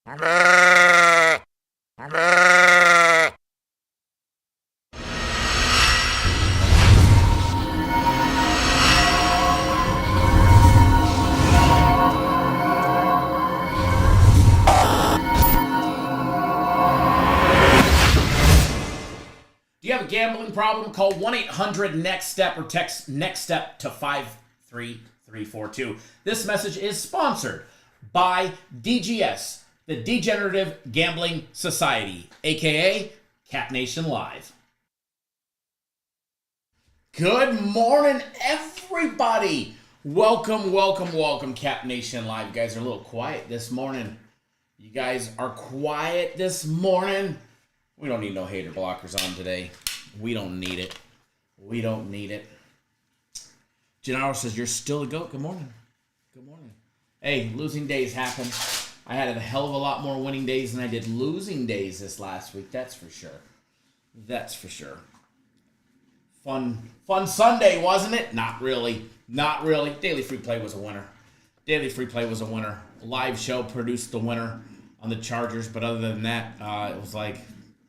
Do you have a gambling problem? Call 1-800-NEXT-STEP or text NEXT-STEP to 53342. This message is sponsored by DGS, the Degenerative Gambling Society, aka Cat Nation Live. Good morning, everybody. Welcome, Cat Nation Live. You guys are a little quiet this morning. You guys are quiet this morning. We don't need no hater blockers on today. We don't need it. Gennaro says, you're still a goat. Good morning. Hey, losing days happen. I had a hell of a lot more winning days than I did losing days this last week. That's for sure. Fun Sunday, wasn't it? Not really. Daily Free Play was a winner. Live show produced the winner on the Chargers, but other than that, it was like,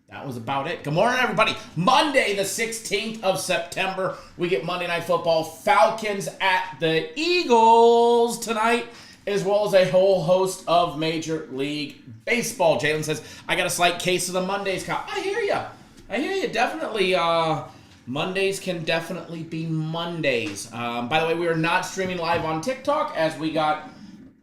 that was about it. Good morning, everybody. Monday, the 16th of September, we get Monday Night Football. Falcons at the Eagles tonight, as well as a whole host of Major League Baseball. Jalen says, I got a slight case of the Mondays. I hear you. Definitely, Mondays can definitely be Mondays. By the way, we are not streaming live on TikTok, as we got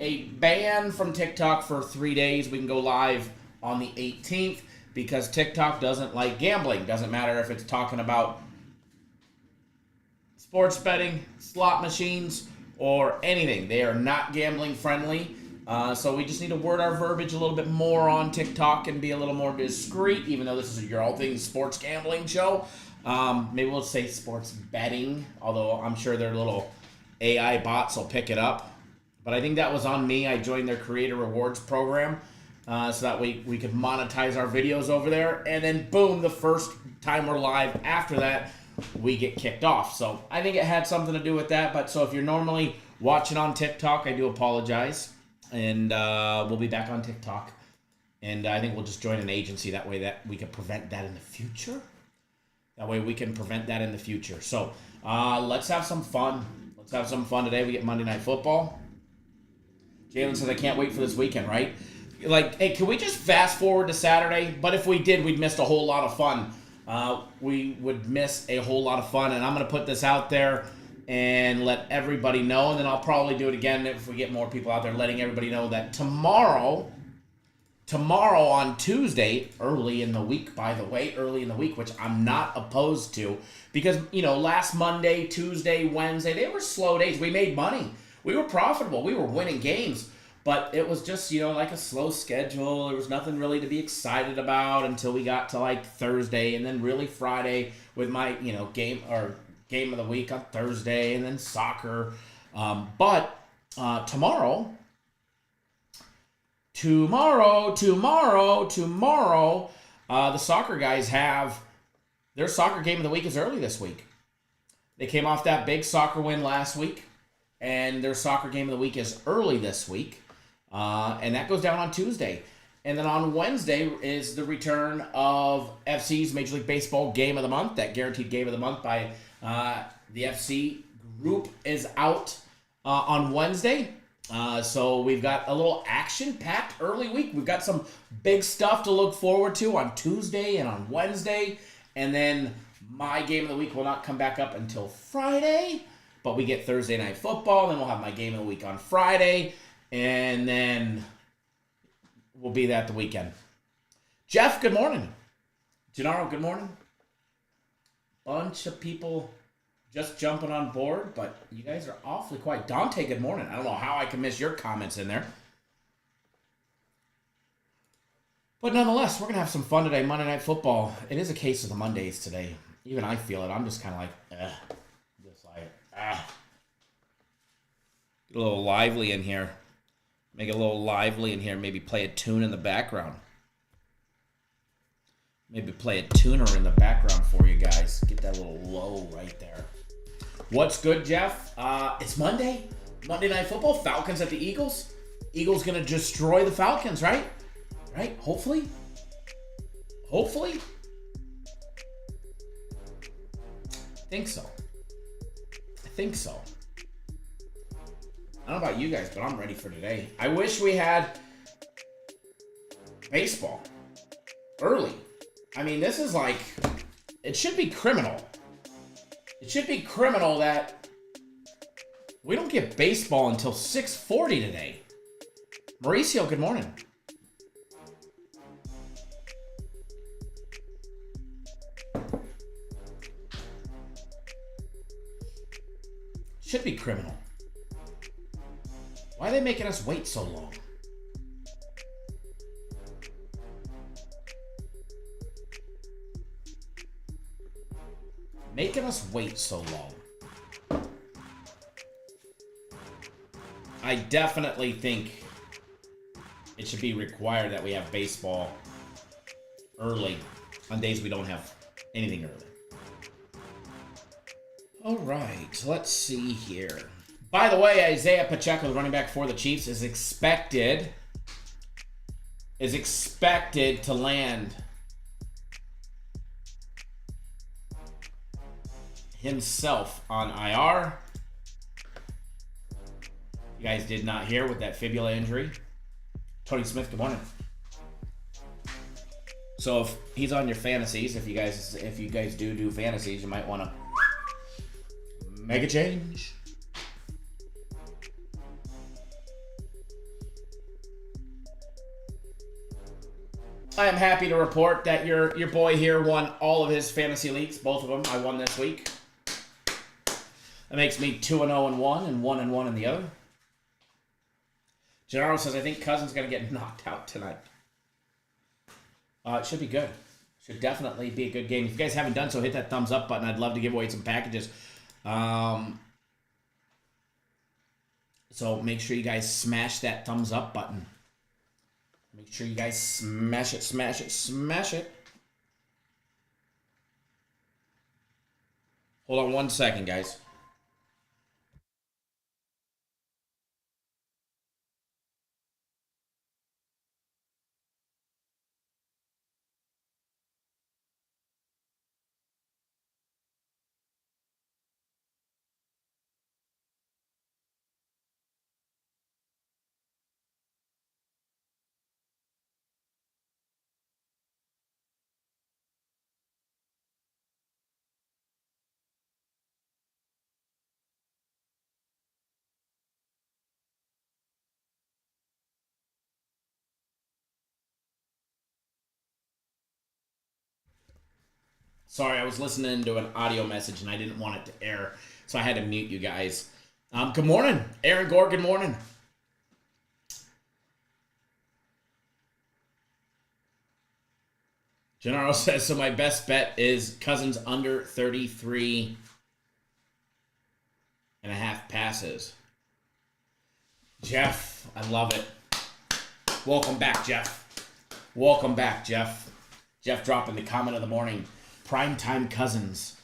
a ban from TikTok for 3 days. We can go live on the 18th. Because TikTok doesn't like gambling. Doesn't matter if it's talking about sports betting, slot machines, or anything. They are not gambling friendly. So we just need to word our verbiage a little bit more on TikTok and be a little more discreet, even though this is your all things sports gambling show. Maybe we'll say sports betting, although I'm sure their little AI bots will pick it up. But I think that was on me. I joined their creator rewards program. So that we could monetize our videos over there. And then, boom, the first time we're live after that, we get kicked off. So I think it had something to do with that. But so if you're normally watching on TikTok, I do apologize. And we'll be back on TikTok. And I think we'll just join an agency. That way that we can prevent that in the future. So let's have some fun. Today. We get Monday Night Football. Jalen says, I can't wait for this weekend, right? Like, hey, can we just fast forward to Saturday? But if we did, we'd miss a whole lot of fun. We would miss a whole lot of fun. And I'm going to put this out there and let everybody know. And then I'll probably do it again if we get more people out there, letting everybody know that tomorrow on Tuesday, early in the week, which I'm not opposed to. Because, last Monday, Tuesday, Wednesday, they were slow days. We made money. We were profitable. We were winning games. But it was just, like a slow schedule. There was nothing really to be excited about until we got to like Thursday, and then really Friday with my, game of the week on Thursday, and then soccer. But tomorrow, the soccer guys have their soccer game of the week is early this week. They came off that big soccer win last week, and their soccer game of the week is early this week. And that goes down on Tuesday. And then on Wednesday is the return of FC's Major League Baseball Game of the Month. That guaranteed Game of the Month by the FC group is out on Wednesday. So we've got a little action-packed early week. We've got some big stuff to look forward to on Tuesday and on Wednesday. And then my Game of the Week will not come back up until Friday. But we get Thursday Night Football. Then we'll have my Game of the Week on Friday. And then we'll be that the weekend. Jeff, good morning. Gennaro, good morning. Bunch of people just jumping on board, but you guys are awfully quiet. Dante, good morning. I don't know how I can miss your comments in there. But nonetheless, we're going to have some fun today. Monday Night Football. It is a case of the Mondays today. Even I feel it. I'm just kind of like, Just like, Get a little lively in here. Make it a little lively in here. Maybe play a tune in the background. Maybe play a tuner in the background for you guys. Get that little low right there. What's good, Jeff? It's Monday. Monday Night Football. Falcons at the Eagles. Eagles going to destroy the Falcons, right? Right? Hopefully. Hopefully. I think so. I think so. I don't know about you guys, but I'm ready for today. I wish we had baseball early. I mean, this is like, it should be criminal. It should be criminal that we don't get baseball until 6:40 today. Mauricio, good morning. Should be criminal. Why are they making us wait so long? Making us wait so long. I definitely think it should be required that we have baseball early on days we don't have anything early. All right, let's see here. By the way, Isaiah Pacheco, the running back for the Chiefs, is expected to land himself on IR. You guys did not hear with that fibula injury. Tony Smith, good morning. So if he's on your fantasies, if you guys do fantasies, you might want to make a change. I am happy to report that your boy here won all of his fantasy leagues, both of them. I won this week. That makes me 2-0 in one and 1-1 in the other. Gennaro says, I think Cousins going to get knocked out tonight. It should be good. Should definitely be a good game. If you guys haven't done so, hit that thumbs up button. I'd love to give away some packages. So make sure you guys smash that thumbs up button. Make sure you guys smash it, smash it, smash it. Hold on one second, guys. Sorry, I was listening to an audio message and I didn't want it to air, so I had to mute you guys. Good morning, Aaron Gore. Good morning. Gennaro says, so my best bet is Cousins under 33 and a half passes. Jeff, I love it. Welcome back, Jeff. Welcome back, Jeff. Jeff dropping the comment of the morning. Primetime Cousins.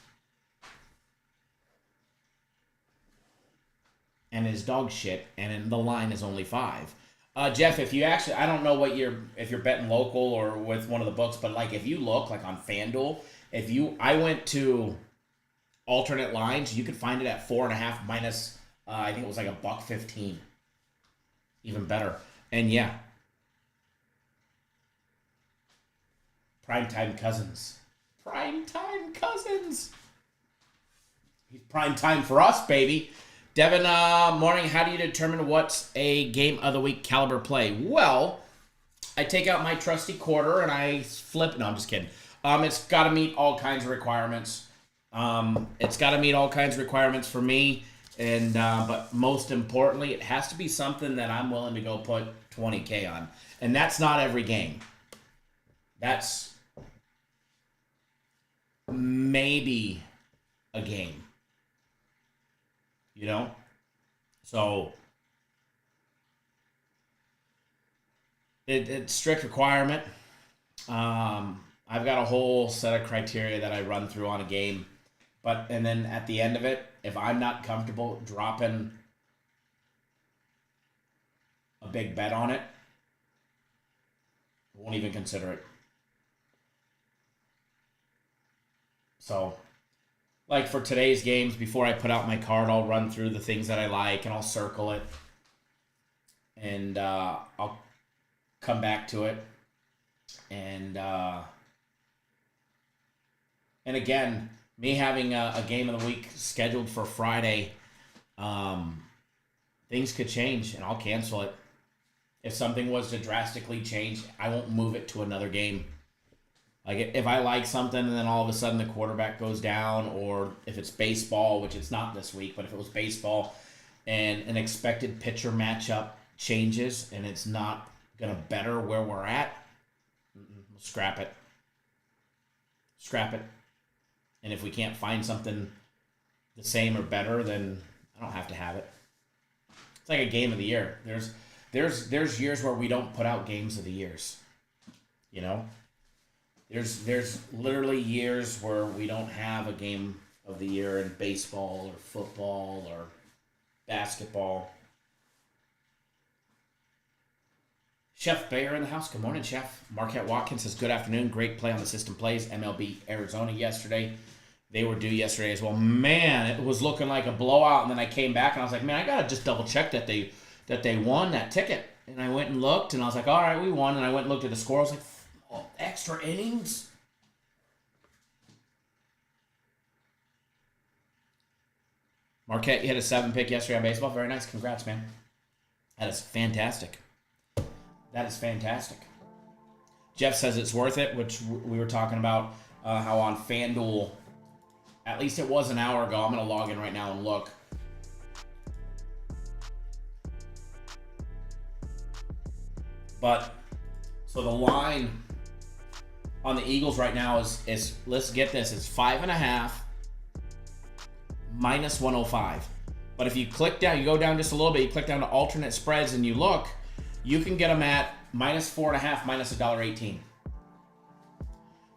And his dog shit, and the line is only 5. Jeff, if you actually, I don't know what if you're betting local or with one of the books, but like if you look like on FanDuel, I went to alternate lines, you could find it at 4.5 minus, I think it was like $1.15. Even better. And yeah. Primetime Cousins. Primetime Cousins. He's primetime for us, baby. Devin, morning. How do you determine what's a game of the week caliber play? Well, I take out my trusty quarter and I flip. No, I'm just kidding. It's got to meet all kinds of requirements. It's got to meet all kinds of requirements for me. And but most importantly, it has to be something that I'm willing to go put 20K on. And that's not every game. That's maybe a game. You know? So it's strict requirement. I've got a whole set of criteria that I run through on a game. And then at the end of it, if I'm not comfortable dropping a big bet on it, even consider it. So, like for today's games, before I put out my card, I'll run through the things that I like and I'll circle it. And I'll come back to it. And again, me having a game of the week scheduled for Friday, things could change and I'll cancel it. If something was to drastically change, I won't move it to another game. Like if I like something and then all of a sudden the quarterback goes down, or if it's baseball, which it's not this week, but if it was baseball and an expected pitcher matchup changes and it's not going to better where we're at, we'll scrap it. Scrap it. And if we can't find something the same or better, then I don't have to have it. It's like a game of the year. There's years where we don't put out games of the years. You know? There's literally years where we don't have a game of the year in baseball or football or basketball. Chef Bayer in the house. Good morning, Chef. Marquette Watkins says, good afternoon. Great play on the system plays. MLB Arizona yesterday. They were due yesterday as well. Man, it was looking like a blowout, and then I came back and I was like, man, I got to just double check that they won that ticket. And I went and looked, and I was like, all right, we won. And I went and looked at the score. I was like, oh, extra innings? Marquette, you hit a 7-pick yesterday on baseball. Very nice. Congrats, man. That is fantastic. That is fantastic. Jeff says it's worth it, which we were talking about how on FanDuel, at least it was an hour ago. I'm going to log in right now and look. But, so the line on the Eagles right now is let's get this, it's 5.5 minus 105. But if you click down, you go down just a little bit, you click down to alternate spreads and you look, you can get them at minus 4.5, minus $1.18.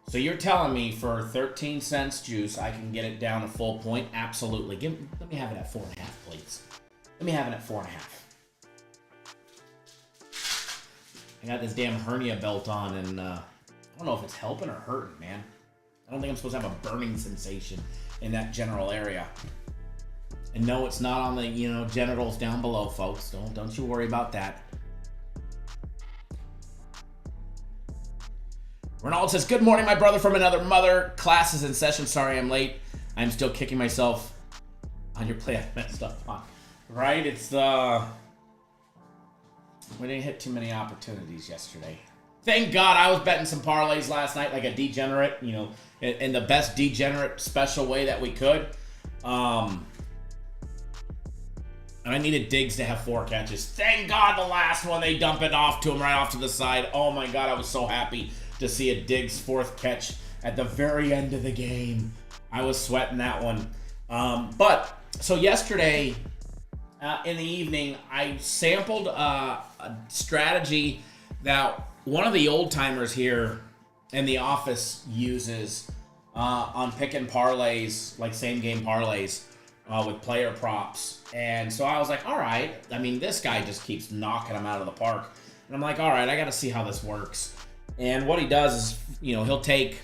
So you're telling me for 13 cents juice, I can get it down a full point? Absolutely. Let me have it at 4.5, please. Let me have it at 4.5. I got this damn hernia belt on, and I don't know if it's helping or hurting, man. I don't think I'm supposed to have a burning sensation in that general area. And no, it's not on the, genitals down below, folks. Don't you worry about that. Ronald says, good morning, my brother from another mother. Class is in session. Sorry I'm late. I'm still kicking myself on your play. I messed up on. Right? It's we didn't hit too many opportunities yesterday. Thank God I was betting some parlays last night like a degenerate, in the best degenerate special way that we could. And I needed Diggs to have 4 catches. Thank God the last one, they dump it off to him right off to the side. Oh my God, I was so happy to see a Diggs 4th catch at the very end of the game. I was sweating that one. But so yesterday in the evening, I sampled a strategy that one of the old timers here in the office uses on picking parlays, like same game parlays with player props. And so I was like, all right, I mean, this guy just keeps knocking them out of the park. And I'm like, all right, I got to see how this works. And what he does is, he'll take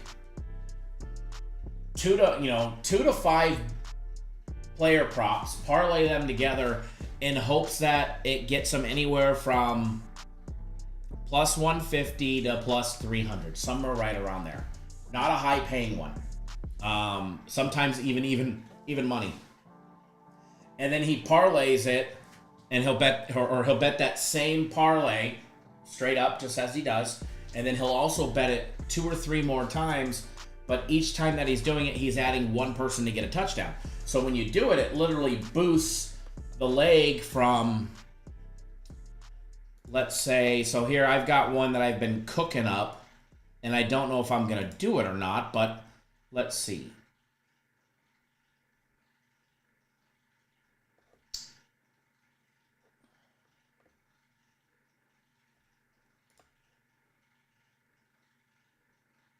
2 to 5 player props, parlay them together in hopes that it gets them anywhere from plus 150 to plus 300, somewhere right around there. Not a high paying one. Sometimes even money. And then he parlays it, and he'll bet that same parlay straight up, just as he does. And then he'll also bet it 2 or 3 more times, but each time that he's doing it, he's adding one person to get a touchdown. So when you do it, it literally boosts the leg from, let's say, so here I've got one that I've been cooking up, and I don't know if I'm going to do it or not, but let's see.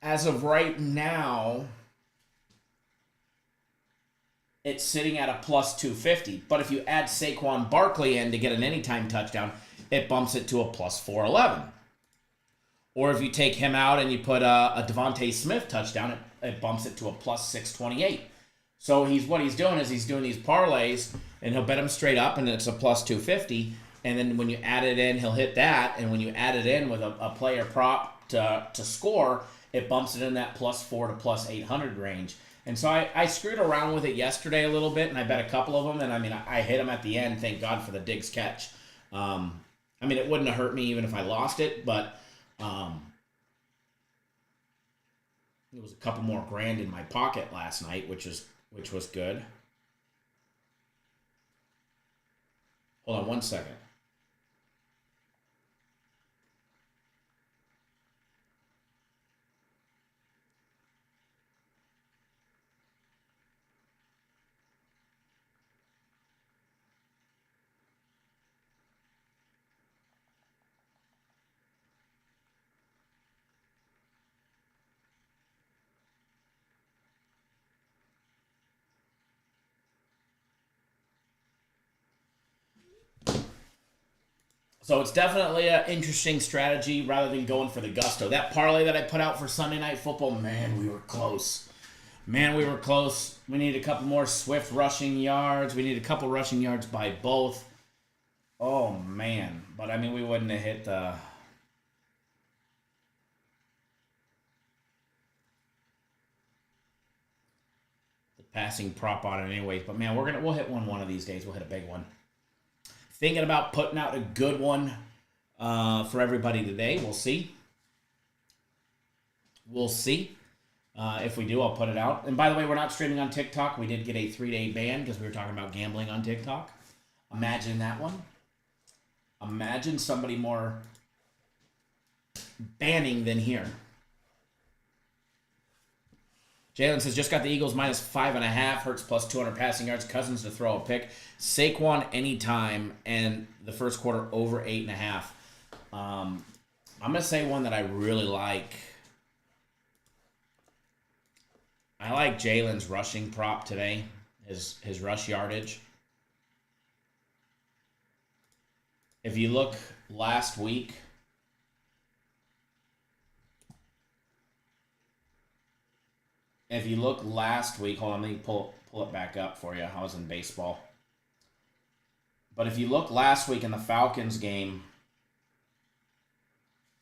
As of right now, it's sitting at a plus 250. But if you add Saquon Barkley in to get an anytime touchdown, it bumps it to a plus 411. Or if you take him out and you put a Devontae Smith touchdown, it bumps it to a plus 628. So what he's doing is he's doing these parlays, and he'll bet them straight up, and it's a plus 250. And then when you add it in, he'll hit that. And when you add it in with a player prop to score, it bumps it in that plus 4 to plus 800 range. And so I screwed around with it yesterday a little bit, and I bet a couple of them. And I mean, I hit them at the end. Thank God for the Diggs catch. I mean, it wouldn't have hurt me even if I lost it, but it was a couple more grand in my pocket last night, which was good. Hold on one second. So it's definitely an interesting strategy rather than going for the gusto. That parlay that I put out for Sunday Night Football, man, we were close. Man, we were close. We need a couple more Swift rushing yards. We need a couple rushing yards by both. Oh, man. But, I mean, we wouldn't have hit the passing prop on it anyways. But, man, we'll hit one of these days. We'll hit a big one. Thinking about putting out a good one for everybody today. We'll see. We'll see. If we do, I'll put it out. And by the way, we're not streaming on TikTok. We did get a 3-day ban because we were talking about gambling on TikTok. Imagine that one. Imagine somebody more banning than here. Jalen says, just got the Eagles minus 5.5. Hurts plus 200 passing yards. Cousins to throw a pick. Saquon anytime. And the first quarter over 8.5. I'm going to say one that I really like. I like Jalen's rushing prop today. His rush yardage. If you look last week, hold on, let me pull it back up for you. I was in baseball. But if you look last week in the Falcons game,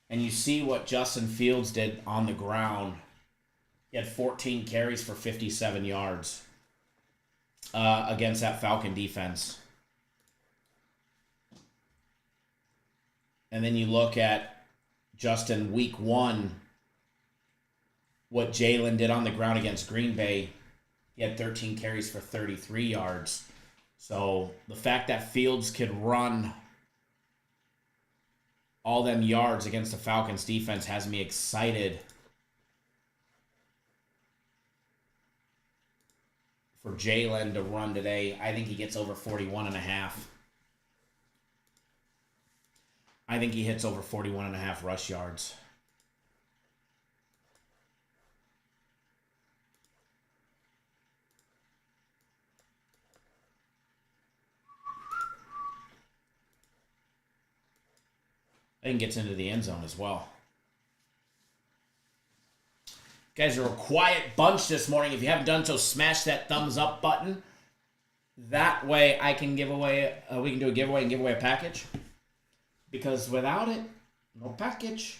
and you see what Justin Fields did on the ground, he had 14 carries for 57 yards against that Falcon defense. And then you look at Justin week 1, what Jalen did on the ground against Green Bay. He had 13 carries for 33 yards. So the fact that Fields could run all them yards against the Falcons defense has me excited for Jalen to run today. I think he gets over 41.5. I think he hits over 41.5 rush yards. I think gets into the end zone as well. You guys are a quiet bunch this morning. If you haven't done so, smash that thumbs up button. That way I can give away, we can do a giveaway and give away a package. Because without it, no package.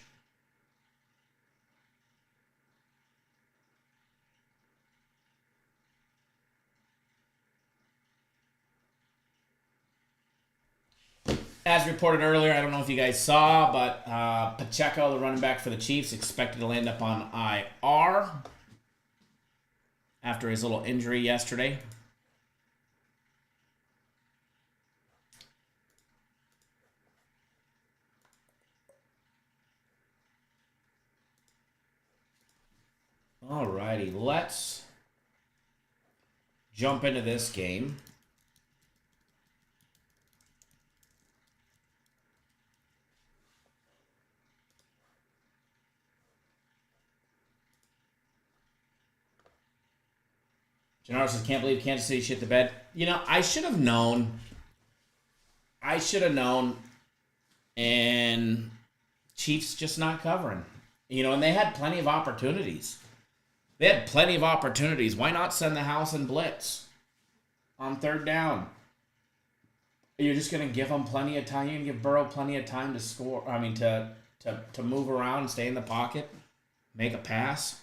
As reported earlier, I don't know if you guys saw, but Pacheco, the running back for the Chiefs, expected to land up on IR after his little injury yesterday. Alrighty, let's jump into this game. Gennaro says, can't believe Kansas City shit the bed. You know, I should have known. And Chiefs just not covering. You know, and they had plenty of opportunities. They had plenty of opportunities. Why not send the house and blitz on third down? You're just going to give them plenty of time. You're going to give Burrow plenty of time to score. I mean, to move around, stay in the pocket, make a pass.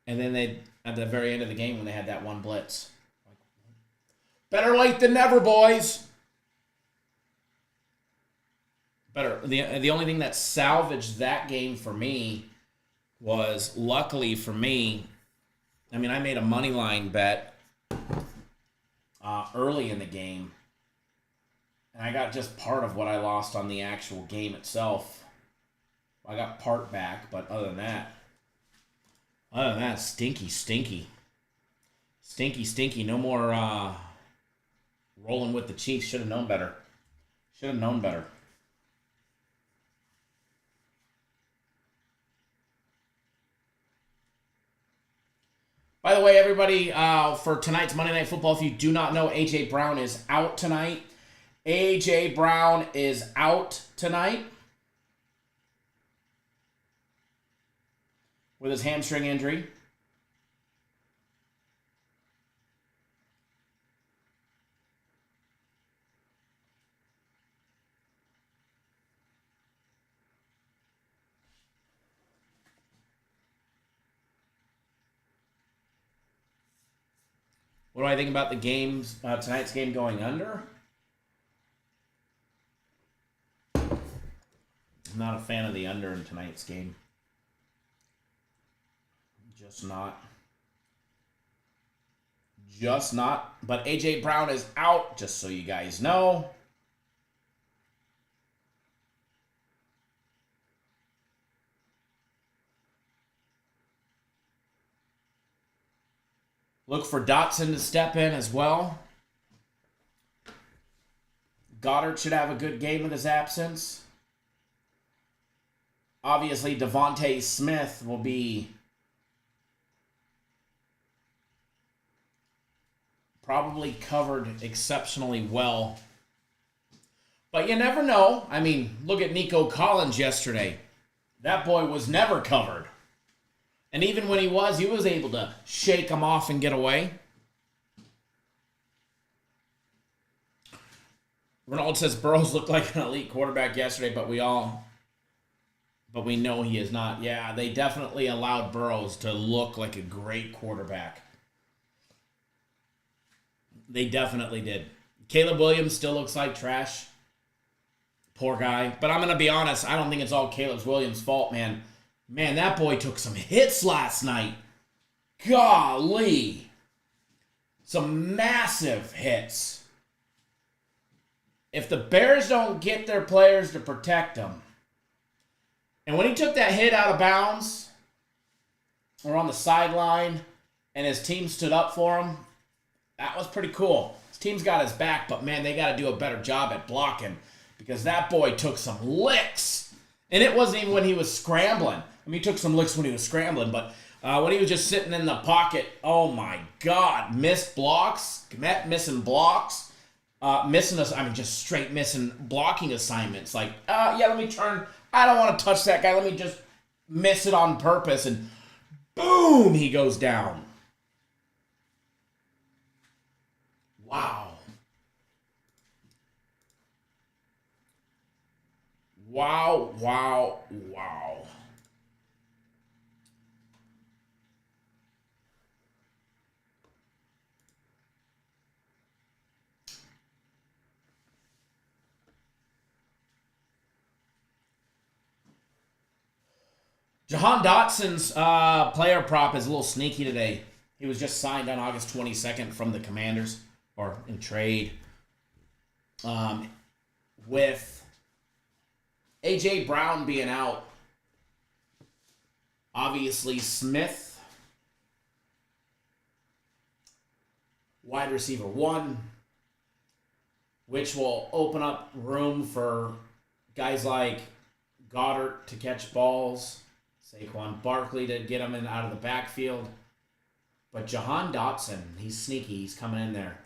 And then they, at the very end of the game, when they had that one blitz, better late than never, boys. Better. The only thing that salvaged that game for me was, luckily for me, I mean, I made a money line bet early in the game, and I got just part of what I lost on the actual game itself. I got part back, but other than that, stinky. No more rolling with the Chiefs. Should have known better. By the way, everybody, for tonight's Monday Night Football, if you do not know, A.J. Brown is out tonight. A.J. Brown is out tonight with his hamstring injury. What do I think about the games, tonight's game going under? I'm not a fan of the under in tonight's game. Just not. But A.J. Brown is out, just so you guys know. Look for Dotson to step in as well. Goddard should have a good game with his absence. Obviously, Devontae Smith will be probably covered exceptionally well. But you never know. I mean, look at Nico Collins yesterday. That boy was never covered. And even when he was able to shake him off and get away. Ronald says Burrows looked like an elite quarterback yesterday, but we know he is not. Yeah, they definitely allowed Burrows to look like a great quarterback. They definitely did. Caleb Williams still looks like trash. Poor guy. But I'm going to be honest, I don't think it's all Caleb Williams' fault, man. Man, that boy took some hits last night. Golly. Some massive hits. If the Bears don't get their players to protect them. And when he took that hit out of bounds, or on the sideline, and his team stood up for him, that was pretty cool. His team's got his back, but man, they got to do a better job at blocking. Because that boy took some licks. And it wasn't even when he was scrambling. I mean, he took some licks when he was scrambling, but when he was just sitting in the pocket, oh my God, missing blocks, just straight missing blocking assignments. Like, let me turn. I don't want to touch that guy. Let me just miss it on purpose, and boom, he goes down. Wow. Wow. Jahan Dotson's player prop is a little sneaky today. He was just signed on August 22nd from the Commanders, or in trade. With A.J. Brown being out, obviously Smith, wide receiver 1, which will open up room for guys like Goddard to catch balls, Saquon Barkley to get him out of the backfield. But Jahan Dotson, he's sneaky. He's coming in there.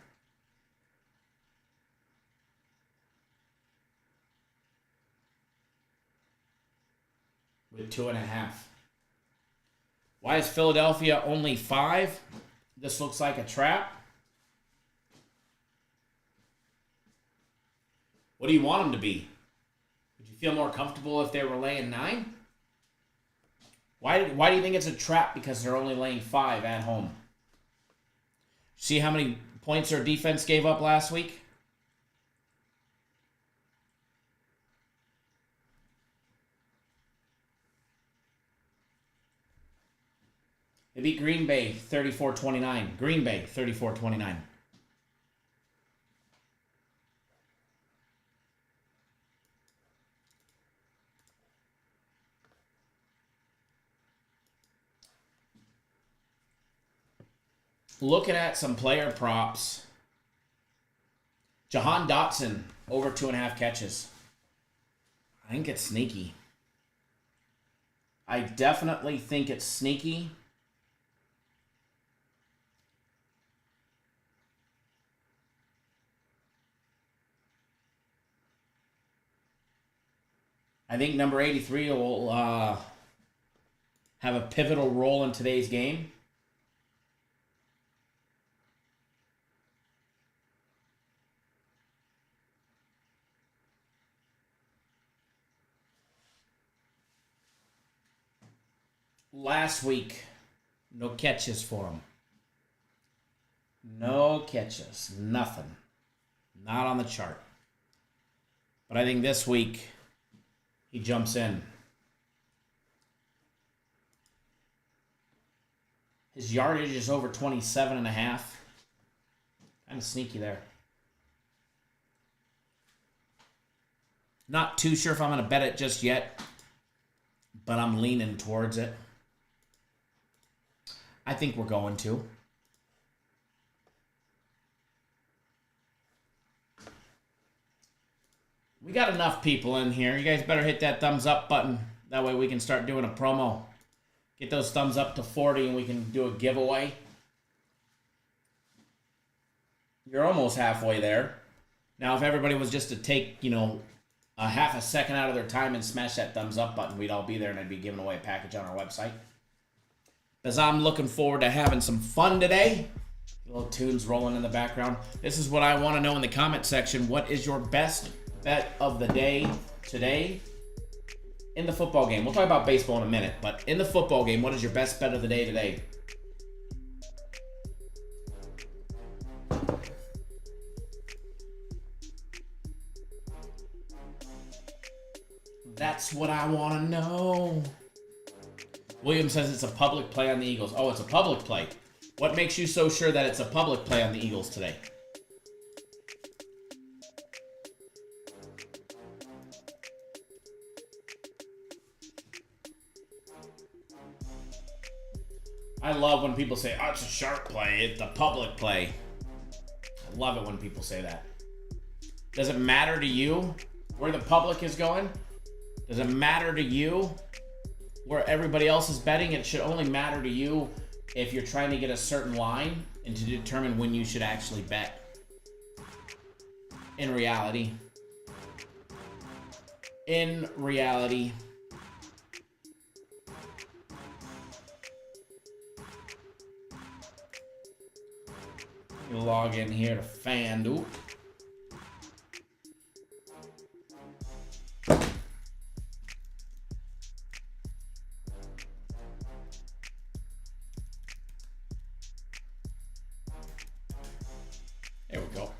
with 2.5. Why is Philadelphia only 5? This looks like a trap. What do you want them to be? Would you feel more comfortable if they were laying 9? Why do you think it's a trap? Because they're only laying 5 at home. See how many points their defense gave up last week? They beat Green Bay 34-29. Green Bay 34-29. Looking at some player props. Jahan Dotson, over 2.5 catches. I think it's sneaky. I definitely think it's sneaky. I think number 83 will have a pivotal role in today's game. Last week, no catches for him. No catches. Nothing. Not on the chart. But I think this week, he jumps in. His yardage is over 27.5. Kind of sneaky there. Not too sure if I'm going to bet it just yet, but I'm leaning towards it. I think we're going to. We got enough people in here. You guys better hit that thumbs up button. That way we can start doing a promo. Get those thumbs up to 40 and we can do a giveaway. You're almost halfway there. Now, if everybody was just to take, a half a second out of their time and smash that thumbs up button, we'd all be there and I'd be giving away a package on our website. Because I'm looking forward to having some fun today. Little tunes rolling in the background. This is what I want to know in the comment section. What is your best bet of the day today in the football game? We'll talk about baseball in a minute, but in the football game, what is your best bet of the day today? That's what I want to know. William says it's a public play on the Eagles. Oh, it's a public play. What makes you so sure that it's a public play on the Eagles today? I love when people say, oh, it's a sharp play. It's a public play. I love it when people say that. Does it matter to you where the public is going? Does it matter to you where everybody else is betting? It should only matter to you if you're trying to get a certain line and to determine when you should actually bet. In reality. You log in here to FanDuel. There we go.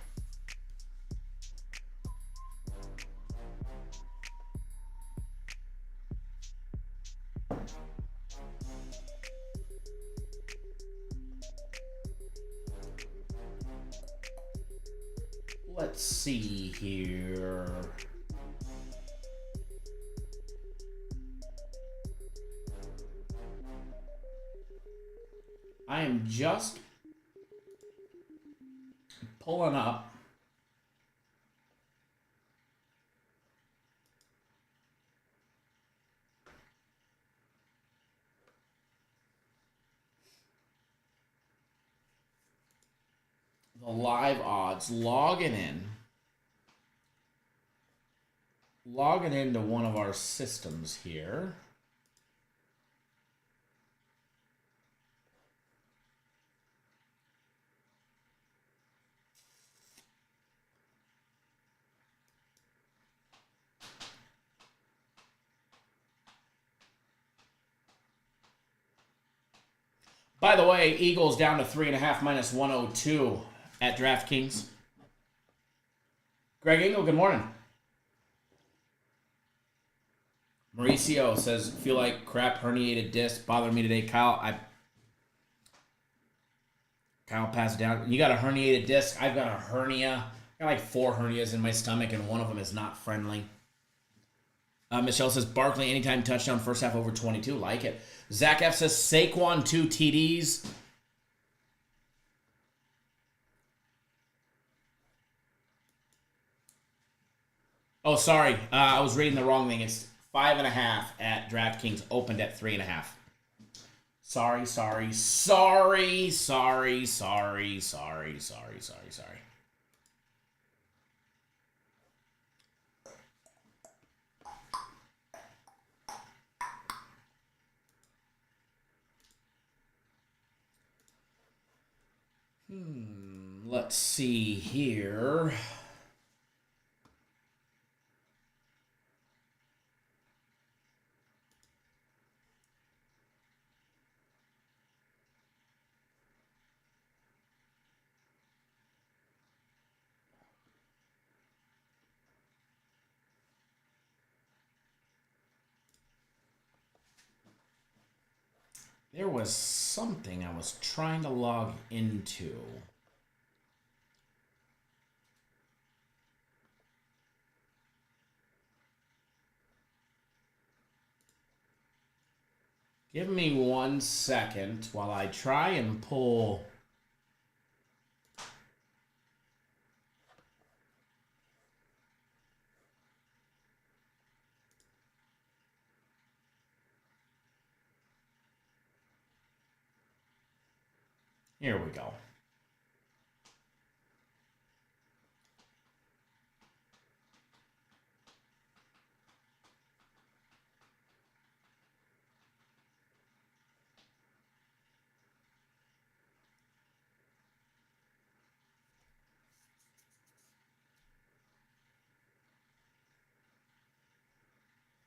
Let's see here. I am just pulling up the live odds, logging into one of our systems here. By the way, Eagles down to 3.5 minus 102 at DraftKings. Greg Engel, good morning. Mauricio says, feel like crap, herniated disc, bothering me today. Kyle passed down. You got a herniated disc. I've got a hernia. I got like 4 hernias in my stomach, and one of them is not friendly. Michelle says, Barkley, anytime touchdown, first half over 22. Like it. Zach F says, Saquon, 2 TDs. Oh, sorry. I was reading the wrong thing. It's 5.5 at DraftKings, opened at 3.5. Sorry. Let's see here. There was something I was trying to log into. Give me 1 second while I try and pull. Here we go.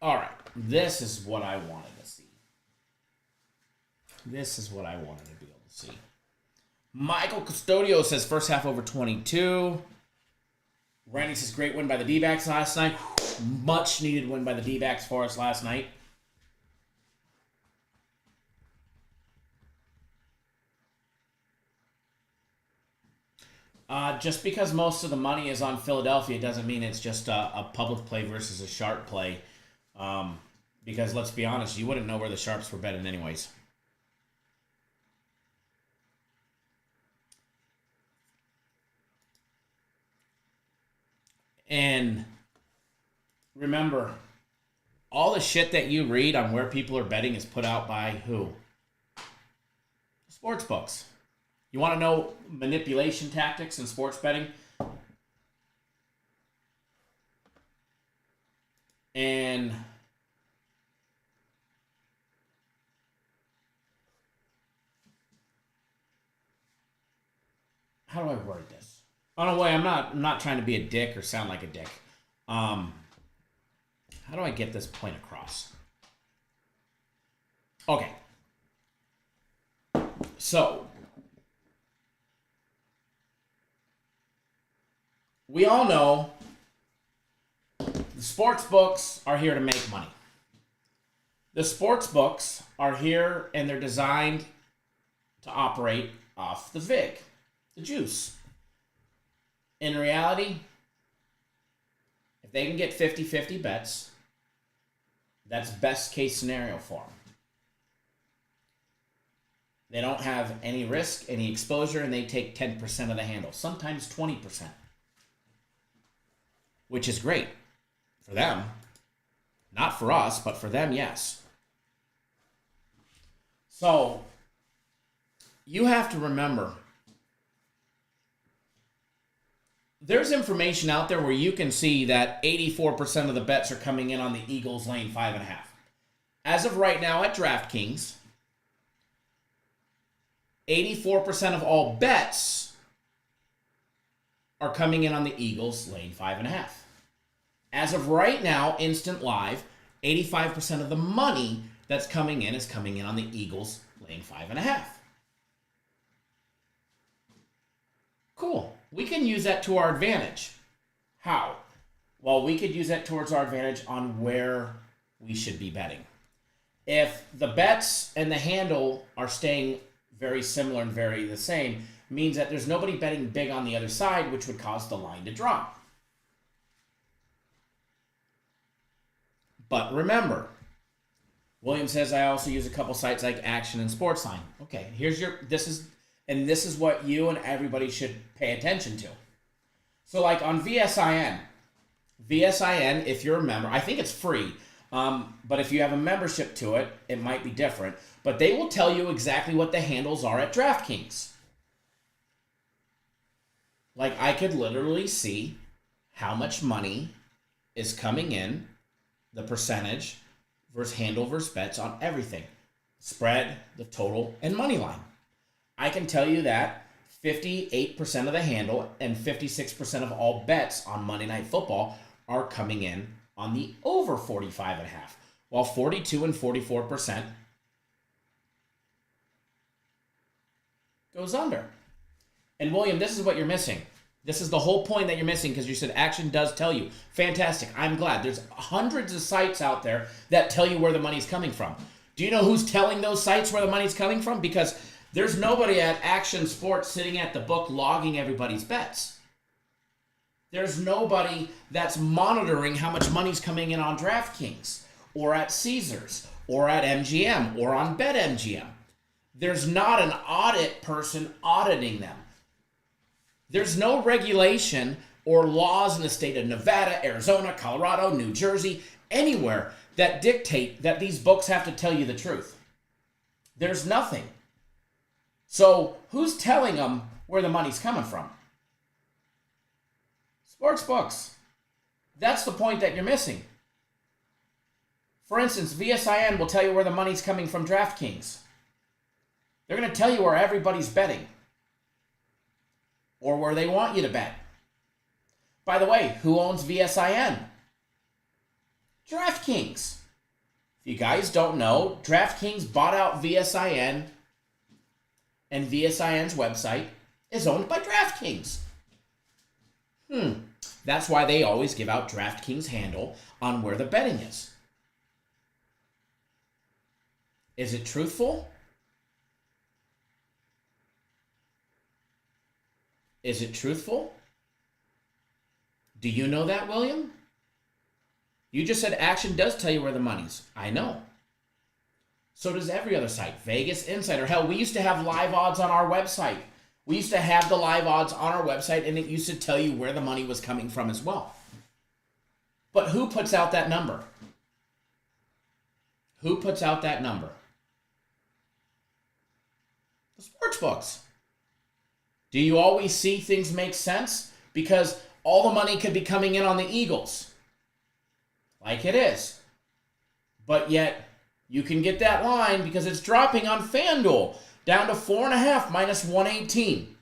All right, this is what I wanted to see. This is what I wanted to be able to see. Michael Custodio says first half over 22. Randy says great win by the D-backs last night. Much needed win by the D-backs for us last night. Just because most of the money is on Philadelphia doesn't mean it's just a public play versus a sharp play. Because let's be honest, you wouldn't know where the sharps were betting anyways. And remember, all the shit that you read on where people are betting is put out by who? Sports books. You want to know manipulation tactics in sports betting? And how do I word this? Oh no, wait, I'm not trying to be a dick or sound like a dick. How do I get this point across? Okay. So we all know the sports books are here to make money. The sports books are here and they're designed to operate off the VIG, the juice. In reality, if they can get 50-50 bets, that's best case scenario for them. They don't have any risk, any exposure, and they take 10% of the handle, sometimes 20%, which is great for them. Not for us, but for them, yes. So, you have to remember, there's information out there where you can see that 84% of the bets are coming in on the Eagles laying 5.5. As of right now at DraftKings, 84% of all bets are coming in on the Eagles laying 5.5. As of right now, instant live, 85% of the money that's coming in is coming in on the Eagles laying 5.5. Cool. We can use that to our advantage. How? Well, we could use that towards our advantage on where we should be betting. If the bets and the handle are staying very similar and very the same, means that there's nobody betting big on the other side, which would cause the line to drop. But remember, William says I also use a couple sites like Action and Sportsline. Okay, this is what you and everybody should pay attention to. So like on VSIN, if you're a member, I think it's free, but if you have a membership to it, it might be different. But they will tell you exactly what the handles are at DraftKings. Like I could literally see how much money is coming in, the percentage versus handle versus bets on everything. Spread, the total, and money line. I can tell you that 58% of the handle and 56% of all bets on Monday Night Football are coming in on the over 45.5, while 42 and 44% goes under. And William, this is what you're missing. This is the whole point that you're missing because you said Action does tell you. Fantastic. I'm glad. There's hundreds of sites out there that tell you where the money's coming from. Do you know who's telling those sites where the money's coming from? Because there's nobody at Action Sports sitting at the book logging everybody's bets. There's nobody that's monitoring how much money's coming in on DraftKings or at Caesars or at MGM or on BetMGM. There's not an audit person auditing them. There's no regulation or laws in the state of Nevada, Arizona, Colorado, New Jersey, anywhere that dictate that these books have to tell you the truth. There's nothing. So who's telling them where the money's coming from? Sports books. That's the point that you're missing. For instance, VSIN will tell you where the money's coming from DraftKings. They're going to tell you where everybody's betting or where they want you to bet. By the way, who owns VSIN? DraftKings. If you guys don't know, DraftKings bought out VSIN, and VSIN's website is owned by DraftKings. That's why they always give out DraftKings handle on where the betting is. Is it truthful? Is it truthful? Do you know that, William? You just said Action does tell you where the money's. I know. So does every other site. Vegas Insider. Hell, we used to have live odds on our website. We used to have the live odds on our website, and it used to tell you where the money was coming from as well. But who puts out that number? Who puts out that number? The sports books. Do you always see things make sense? Because all the money could be coming in on the Eagles. Like it is. But yet, you can get that line because it's dropping on FanDuel down to 4.5 minus 118.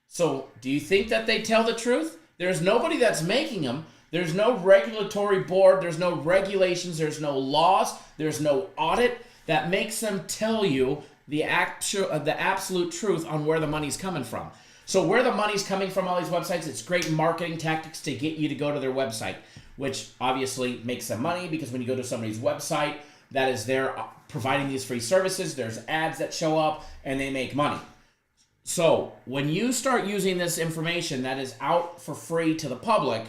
So, do you think that they tell the truth? There's nobody that's making them. There's no regulatory board. There's no regulations. There's no laws. There's no audit that makes them tell you the absolute truth on where the money's coming from. So where the money's coming from, all these websites, it's great marketing tactics to get you to go to their website, which obviously makes them money because when you go to somebody's website that is there providing these free services, there's ads that show up and they make money. So when you start using this information that is out for free to the public,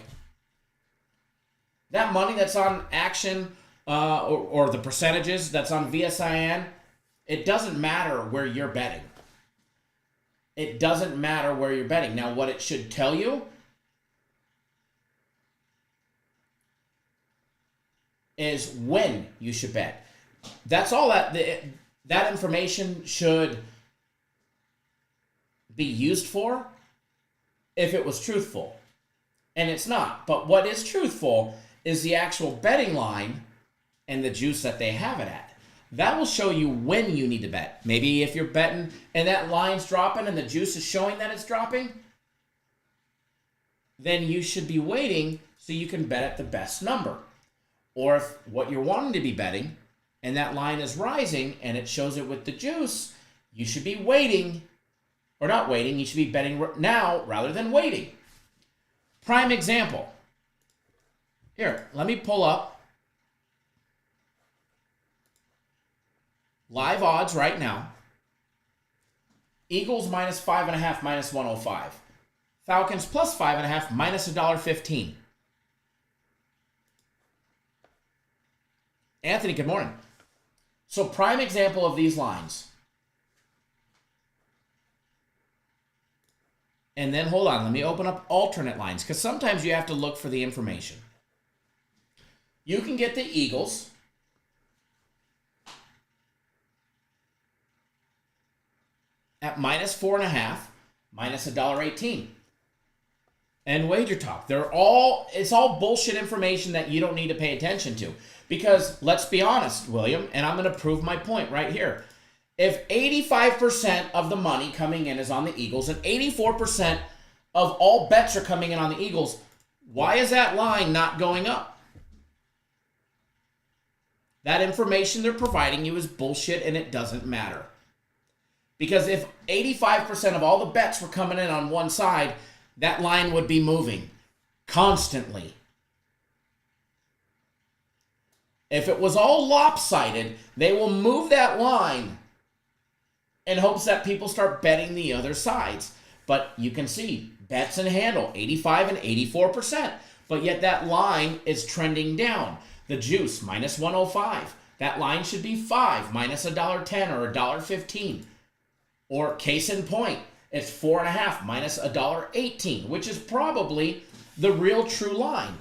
that money that's on Action or the percentages that's on VSIN, it doesn't matter where you're betting. It doesn't matter where you're betting. Now, what it should tell you is when you should bet. That's all that information should be used for if it was truthful. And it's not. But what is truthful is the actual betting line and the juice that they have it at. That will show you when you need to bet. Maybe if you're betting and that line's dropping and the juice is showing that it's dropping, then you should be waiting so you can bet at the best number. Or if what you're wanting to be betting and that line is rising and it shows it with the juice, you should be waiting, or not waiting, you should be betting now rather than waiting. Prime example. Here, let me pull up live odds right now. Eagles minus 5.5, minus 105. Falcons plus 5.5, minus $1.15. Anthony, good morning. So prime example of these lines. And then hold on, let me open up alternate lines because sometimes you have to look for the information. You can get the Eagles at minus 4.5, minus $1.18. And Wager Talk. It's all bullshit information that you don't need to pay attention to. Because let's be honest, William, and I'm going to prove my point right here. If 85% of the money coming in is on the Eagles and 84% of all bets are coming in on the Eagles, why is that line not going up? That information they're providing you is bullshit and it doesn't matter. Because if 85% of all the bets were coming in on one side, that line would be moving constantly. If it was all lopsided, they will move that line in hopes that people start betting the other sides. But you can see bets and handle 85 and 84%. But yet that line is trending down. The juice minus 105. That line should be 5 minus $1.10 or $1.15. Or case in point, it's 4.5 minus $1.18, which is probably the real true line.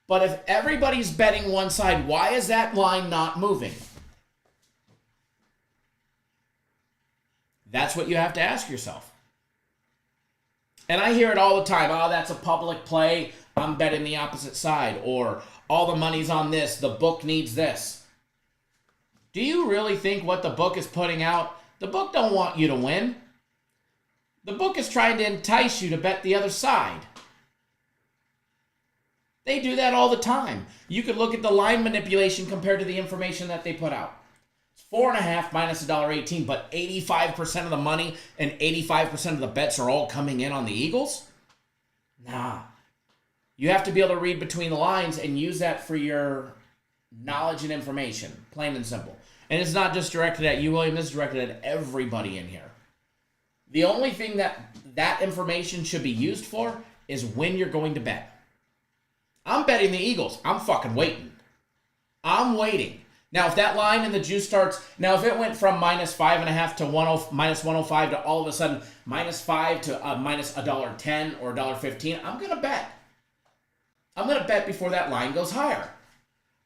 But if everybody's betting one side, why is that line not moving? That's what you have to ask yourself. And I hear it all the time. Oh, that's a public play. I'm betting the opposite side. Or all the money's on this. The book needs this. Do you really think what the book is putting out? The book don't want you to win. The book is trying to entice you to bet the other side. They do that all the time. You could look at the line manipulation compared to the information that they put out. It's 4.5 minus $1.18, but 85% of the money and 85% of the bets are all coming in on the Eagles? Nah. You have to be able to read between the lines and use that for your knowledge and information, plain and simple. And it's not just directed at you, William. It's directed at everybody in here. The only thing that information should be used for is when you're going to bet. I'm betting the Eagles. I'm fucking waiting. I'm waiting. Now, if that line in the juice starts... Now, if it went from minus 5.5 to minus 105 to all of a sudden minus 5 to minus $1.10 or $1.15, I'm going to bet. I'm going to bet before that line goes higher.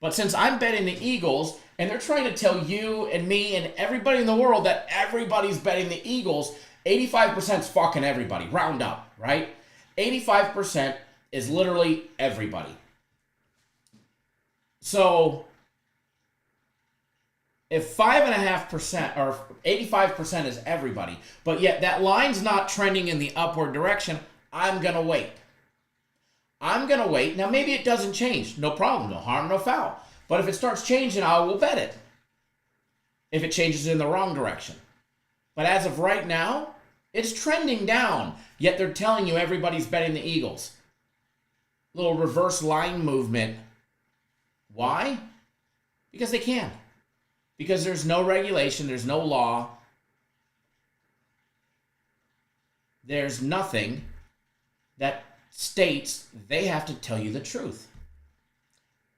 But since I'm betting the Eagles, and they're trying to tell you and me and everybody in the world that everybody's betting the Eagles, 85% is fucking everybody. Round up, right? 85% is literally everybody. So, if 5.5% or 85% is everybody, but yet that line's not trending in the upward direction, I'm going to wait. I'm going to wait. Now, maybe it doesn't change. No problem. No harm, no foul. But if it starts changing, I will bet it. If it changes in the wrong direction. But as of right now, it's trending down. Yet they're telling you everybody's betting the Eagles. Little reverse line movement. Why? Because they can. Because there's no regulation. There's no law. There's nothing that states they have to tell you the truth.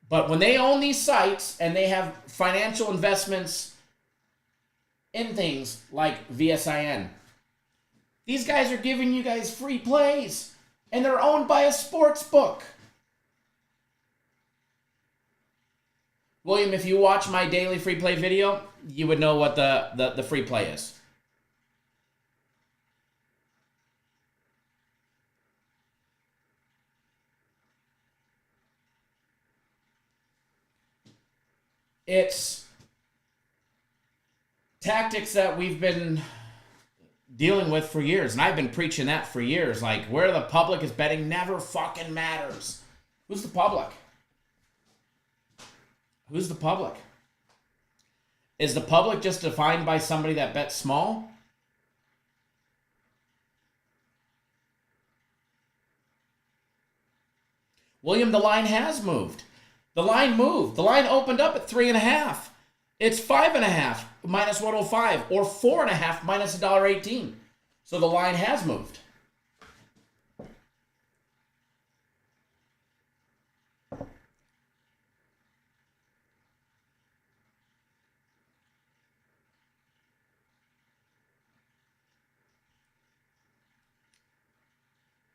But when they own these sites and they have financial investments in things like VSIN, these guys are giving you guys free plays and they're owned by a sports book. William, if you watch my daily free play video, you would know what the free play is. It's tactics that we've been dealing with for years, and I've been preaching that for years. Like, where the public is betting never fucking matters. Who's the public? Who's the public? Is the public just defined by somebody that bets small? William, the line has moved. The line moved. The line opened up at 3.5. It's 5.5 minus 105, or 4.5 minus $1.18. So the line has moved.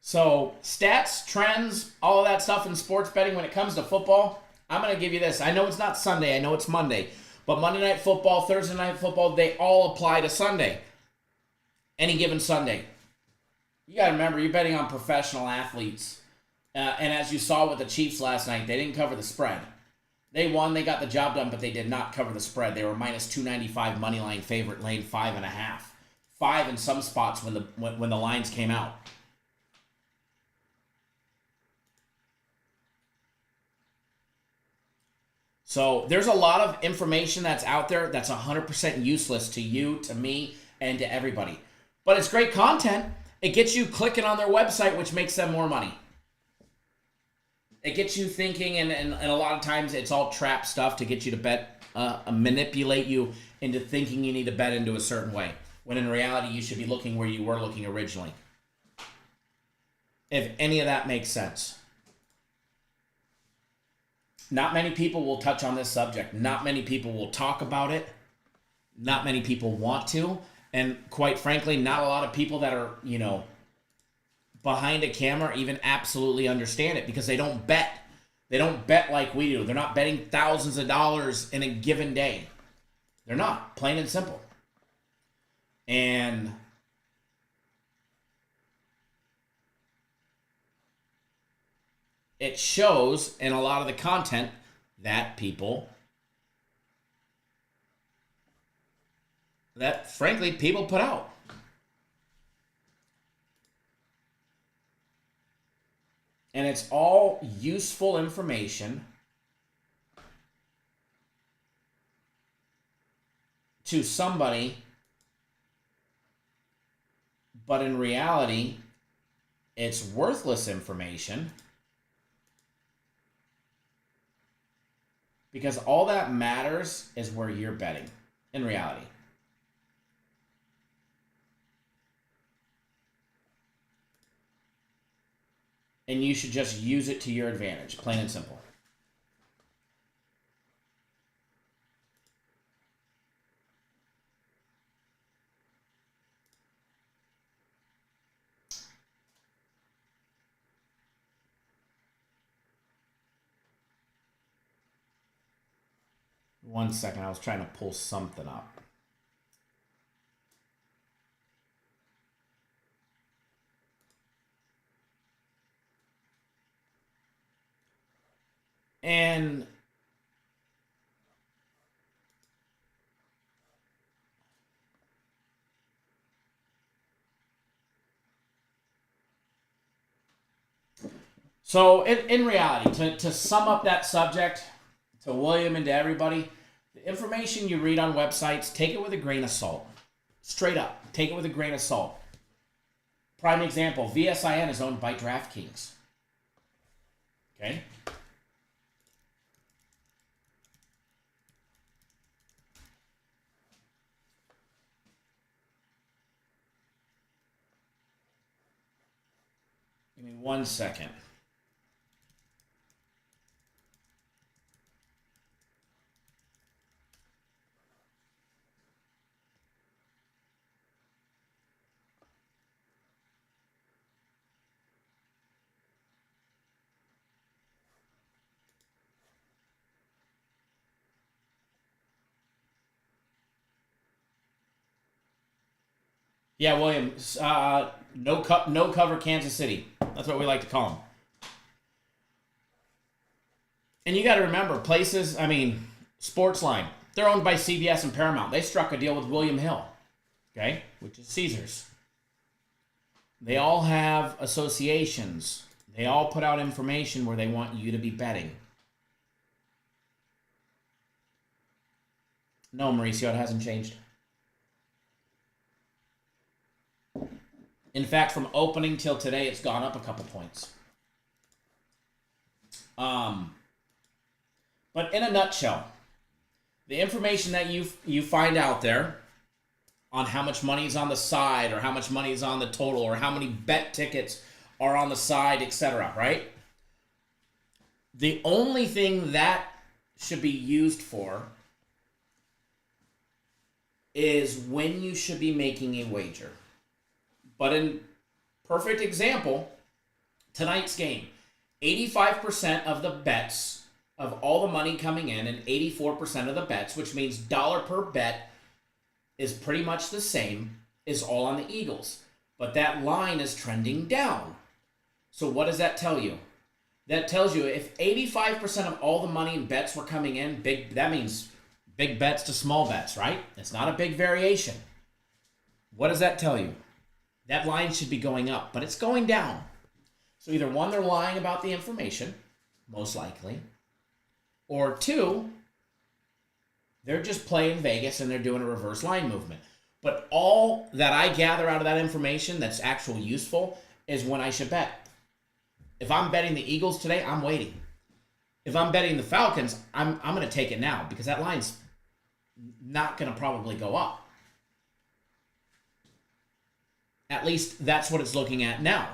So stats, trends, all of that stuff in sports betting when it comes to football, I'm going to give you this. I know it's not Sunday. I know it's Monday. But Monday Night Football, Thursday Night Football, they all apply to Sunday. Any given Sunday. You got to remember, you're betting on professional athletes. And as you saw with the Chiefs last night, they didn't cover the spread. They won, they got the job done, but they did not cover the spread. They were minus 295 money line favorite, laying 5.5. 5 in some spots when the lines came out. So there's a lot of information that's out there that's 100% useless to you, to me, and to everybody. But it's great content. It gets you clicking on their website, which makes them more money. It gets you thinking, and a lot of times it's all trap stuff to get you to bet, manipulate you into thinking you need to bet into a certain way, when in reality you should be looking where you were looking originally. If any of that makes sense. Not many people will touch on this subject. Not many people will talk about it. Not many people want to. And quite frankly, not a lot of people that are, behind a camera even absolutely understand it, because they don't bet. They don't bet like we do. They're not betting thousands of dollars in a given day. They're not, plain and simple. And it shows in a lot of the content that frankly people put out. And it's all useful information to somebody, but in reality, it's worthless information, because all that matters is where you're betting in reality. And you should just use it to your advantage, plain and simple. One second, I was trying to pull something up. And so in reality, to sum up that subject, to William and to everybody, the information you read on websites, take it with a grain of salt. Straight up, take it with a grain of salt. Prime example, VSIN is owned by DraftKings. Okay? Give me 1 second. Yeah, William, no cover Kansas City. That's what we like to call them. And you got to remember, Sportsline, they're owned by CBS and Paramount. They struck a deal with William Hill, okay, which is Caesars. They all have associations. They all put out information where they want you to be betting. No, Mauricio, it hasn't changed. In fact, from opening till today, it's gone up a couple points. But in a nutshell, the information that you find out there on how much money is on the side or how much money is on the total or how many bet tickets are on the side, etc., right? The only thing that should be used for is when you should be making a wager. But in perfect example, tonight's game, 85% of the bets of all the money coming in and 84% of the bets, which means dollar per bet is pretty much the same, is all on the Eagles. But that line is trending down. So what does that tell you? That tells you if 85% of all the money and bets were coming in, that means big bets to small bets, right? It's not a big variation. What does that tell you? That line should be going up, but it's going down. So either one, they're lying about the information, most likely, or two, they're just playing Vegas and they're doing a reverse line movement. But all that I gather out of that information that's actually useful is when I should bet. If I'm betting the Eagles today, I'm waiting. If I'm betting the Falcons, I'm going to take it now because that line's not going to probably go up. At least that's what it's looking at now.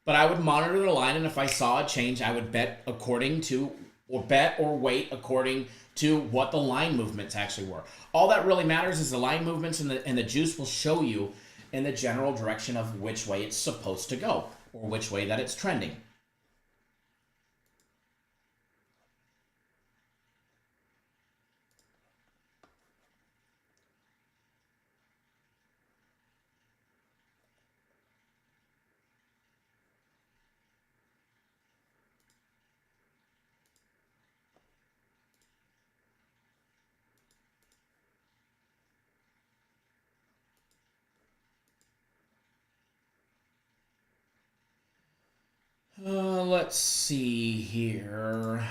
But I would monitor the line, and if I saw a change, I would bet according to, or bet or wait according to what the line movements actually were. All that really matters is the line movements, and the juice will show you in the general direction of which way it's supposed to go, or which way that it's trending. Let's see here.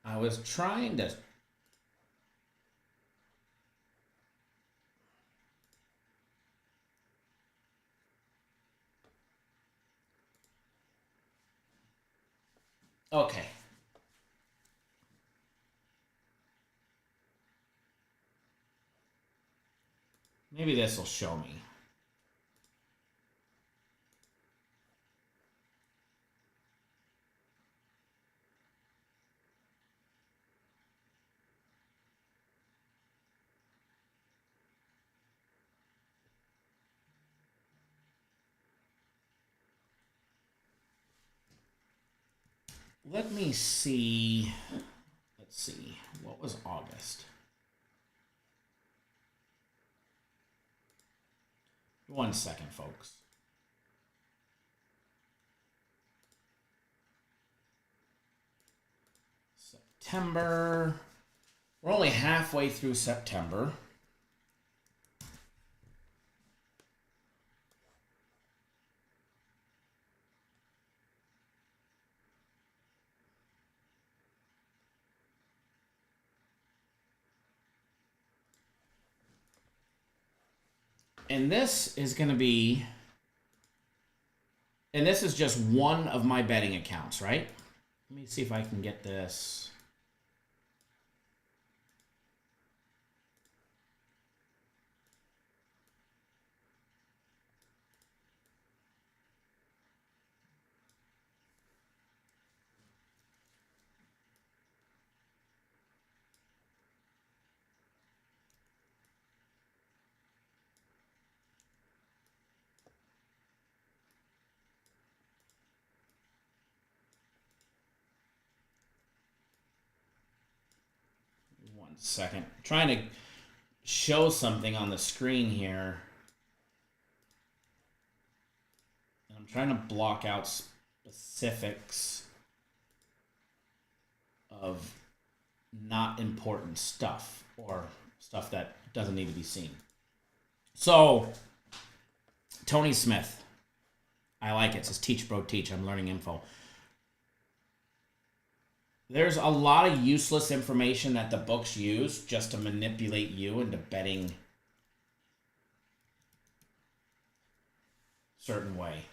I was trying to... Okay. Maybe this will show me. Let me see. Let's see. What was August? 1 second, folks. September. We're only halfway through September. And this is going to be, and this is just one of my betting accounts, right? Let me see if I can get this. Second. I'm trying to show something on the screen here. I'm trying to block out specifics of not important stuff or stuff that doesn't need to be seen. So, Tony Smith. I like it. It says teach, bro, teach. I'm learning info. There's a lot of useless information that the books use just to manipulate you into betting a certain way.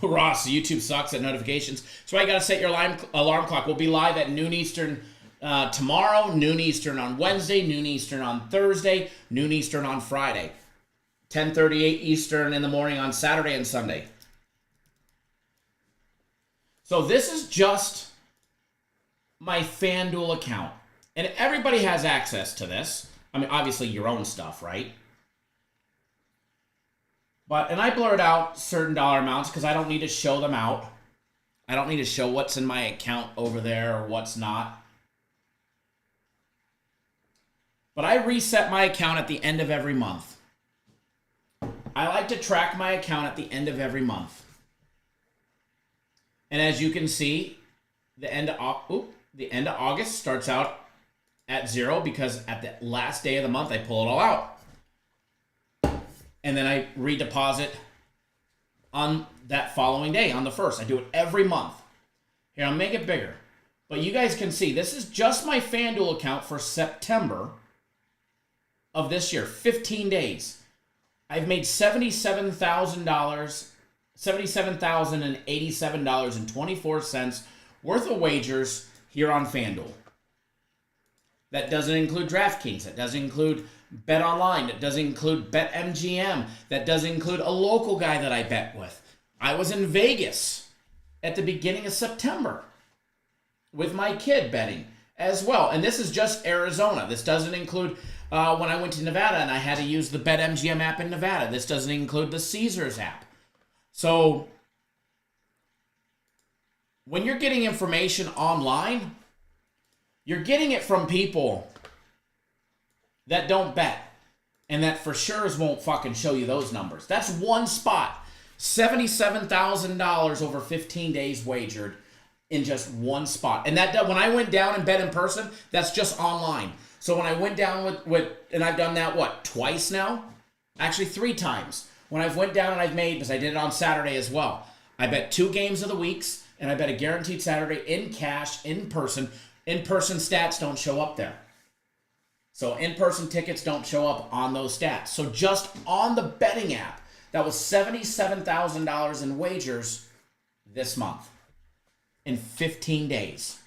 Ross, YouTube sucks at notifications. So why you got to set your alarm clock. We'll be live at noon Eastern tomorrow, noon Eastern on Wednesday, noon Eastern on Thursday, noon Eastern on Friday. 10:38 Eastern in the morning on Saturday and Sunday. So this is just my FanDuel account. And everybody has access to this. I mean, obviously your own stuff, right? And I blurred out certain dollar amounts because I don't need to show them out. I don't need to show what's in my account over there or what's not. But I reset my account at the end of every month. I like to track my account at the end of every month. And as you can see, the end of August starts out at 0 because at the last day of the month, I pull it all out. And then I redeposit on that following day, on the 1st. I do it every month. Here, I'll make it bigger. But you guys can see, this is just my FanDuel account for September of this year, 15 days. I've made $77,087.24 worth of wagers here on FanDuel. That doesn't include DraftKings. That doesn't include Bet Online. That doesn't include BetMGM. That doesn't include a local guy that I bet with. I was in Vegas at the beginning of September with my kid betting as well. And this is just Arizona. This doesn't include when I went to Nevada and I had to use the BetMGM app in Nevada. This doesn't include the Caesars app. So when you're getting information online, you're getting it from people that don't bet and that for sure won't fucking show you those numbers. That's one spot. $77,000 over 15 days wagered in just one spot. And that when I went down and bet in person, that's just online. So when I went down with and I've done that, twice now? Actually, 3 times. When I've went down and I've made, because I did it on Saturday as well, I bet 2 games of the weeks, and I bet a guaranteed Saturday in cash, in person. In-person stats don't show up there. So in-person tickets don't show up on those stats. So just on the betting app, that was $77,000 in wagers this month in 15 days.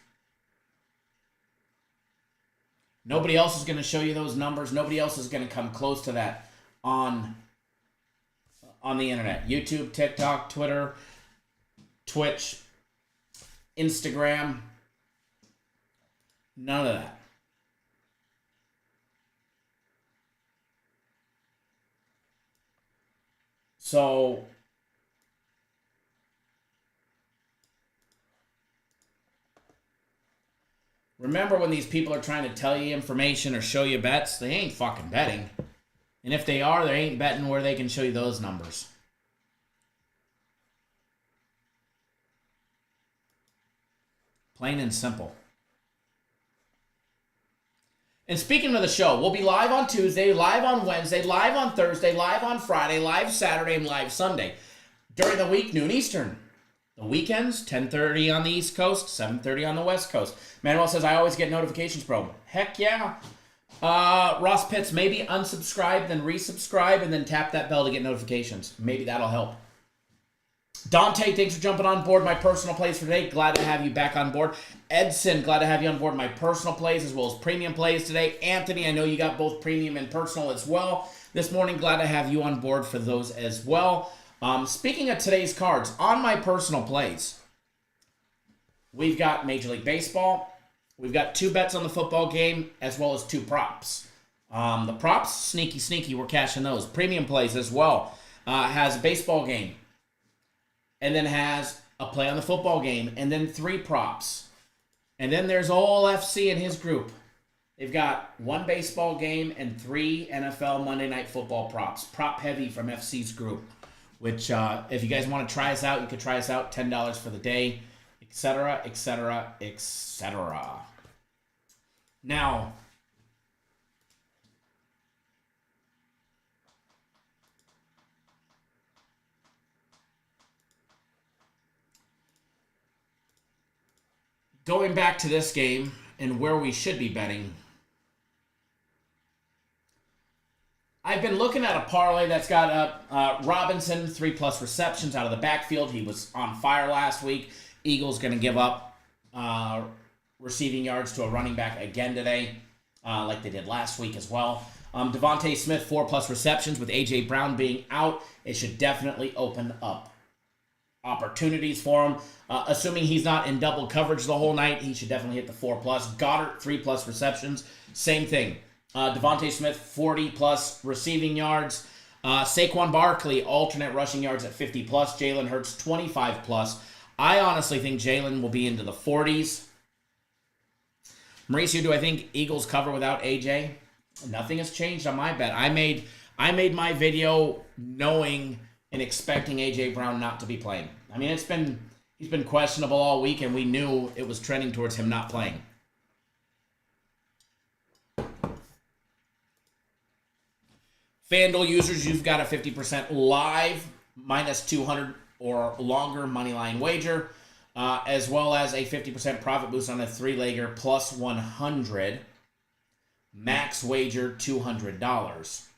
Nobody else is going to show you those numbers. Nobody else is going to come close to that on the internet. YouTube, TikTok, Twitter, Twitch, Instagram. None of that. So remember when these people are trying to tell you information or show you bets, they ain't fucking betting. And if they are, they ain't betting where they can show you those numbers. Plain and simple. And speaking of the show, we'll be live on Tuesday, live on Wednesday, live on Thursday, live on Friday, live Saturday, and live Sunday. During the week, noon Eastern. The weekends, 10:30 on the East Coast, 7:30 on the West Coast. Manuel says, I always get notifications, bro. Heck yeah. Ross Pitts, maybe unsubscribe, then resubscribe, and then tap that bell to get notifications. Maybe that'll help. Dante, thanks for jumping on board my personal plays for today. Glad to have you back on board. Edson, glad to have you on board my personal plays as well as premium plays today. Anthony, I know you got both premium and personal as well this morning. Glad to have you on board for those as well. Speaking of today's cards, on my personal plays, we've got Major League Baseball. We've got 2 bets on the football game as well as 2 props. The props, sneaky, we're cashing those. Premium plays as well. Has a baseball game. And then has a play on the football game, and then 3 props. And then there's all FC in his group. They've got 1 baseball game and 3 NFL Monday Night Football props. Prop heavy from FC's group, which if you guys want to try us out, you could try us out. $10 for the day. etc., etc., etc. Now, going back to this game and where we should be betting, I've been looking at a parlay that's got Robinson, 3+ receptions out of the backfield. He was on fire last week. Eagles going to give up receiving yards to a running back again today, like they did last week as well. Devontae Smith, 4+ receptions with A.J. Brown being out. It should definitely open up opportunities for him. Assuming he's not in double coverage the whole night, he should definitely hit the 4+. Goddard, 3+ receptions. Same thing. Devontae Smith, 40+ receiving yards. Saquon Barkley, alternate rushing yards at 50+. Jalen Hurts, 25+. I honestly think Jalen will be into the 40s. Mauricio, do I think Eagles cover without AJ? Nothing has changed on my bet. I made my video knowing and expecting AJ Brown not to be playing. I mean, he's been questionable all week, and we knew it was trending towards him not playing. FanDuel users, you've got a 50% live -200 or longer moneyline wager, as well as a 50% profit boost on a 3-legger +100. Max wager $200.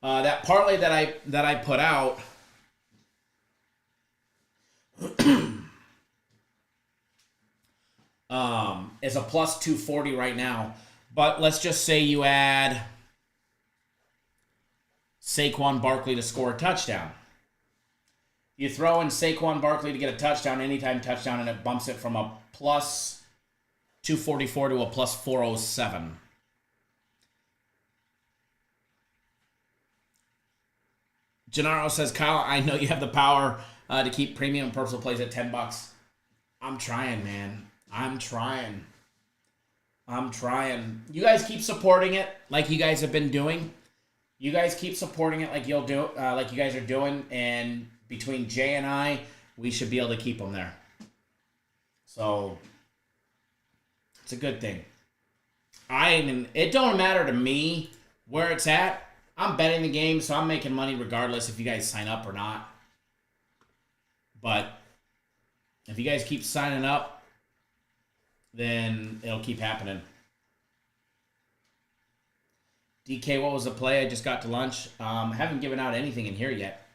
That parlay that I put out is a +240 right now. But let's just say you add Saquon Barkley to score a touchdown. You throw in Saquon Barkley to get a touchdown, anytime touchdown, and it bumps it from a +244 to a +407. Gennaro says, Kyle, I know you have the power to keep premium personal plays at $10. I'm trying, man. I'm trying. You guys keep supporting it like you guys have been doing. You guys keep supporting it like you'll do, like you guys are doing, and between Jay and I, we should be able to keep them there. So it's a good thing. It don't matter to me where it's at. I'm betting the game, so I'm making money regardless if you guys sign up or not. But if you guys keep signing up, then it'll keep happening. DK, what was the play? I just got to lunch. Haven't given out anything in here yet.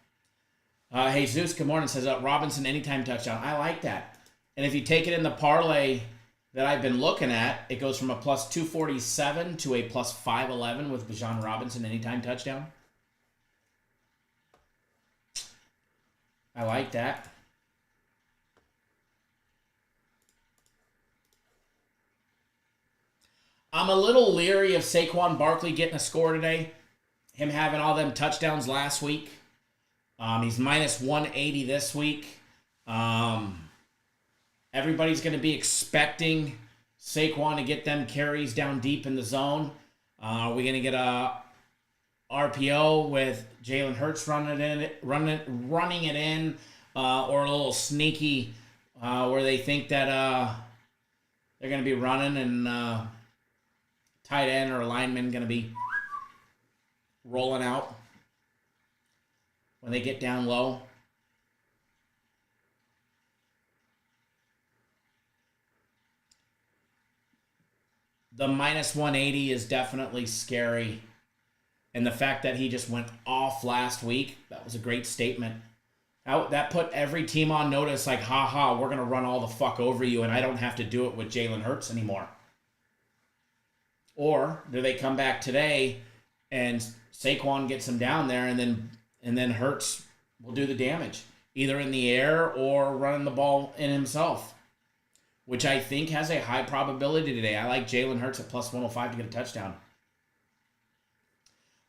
Jesus, good morning, says Robinson anytime touchdown. I like that. And if you take it in the parlay that I've been looking at, it goes from a +247 to a +511 with Bijan Robinson anytime touchdown. I like that. I'm a little leery of Saquon Barkley getting a score today. Him having all them touchdowns last week. He's -180 this week. Everybody's going to be expecting Saquon to get them carries down deep in the zone. Are we going to get a RPO with Jalen Hurts running it in, or a little sneaky where they think that they're going to be running and tight end or lineman going to be rolling out when they get down low? The -180 is definitely scary. And the fact that he just went off last week, that was a great statement. That put every team on notice, like, we're going to run all the fuck over you, and I don't have to do it with Jalen Hurts anymore. Or do they come back today and Saquon gets him down there, and then Hurts will do the damage, either in the air or running the ball in himself, which I think has a high probability today. I like Jalen Hurts at +105 to get a touchdown.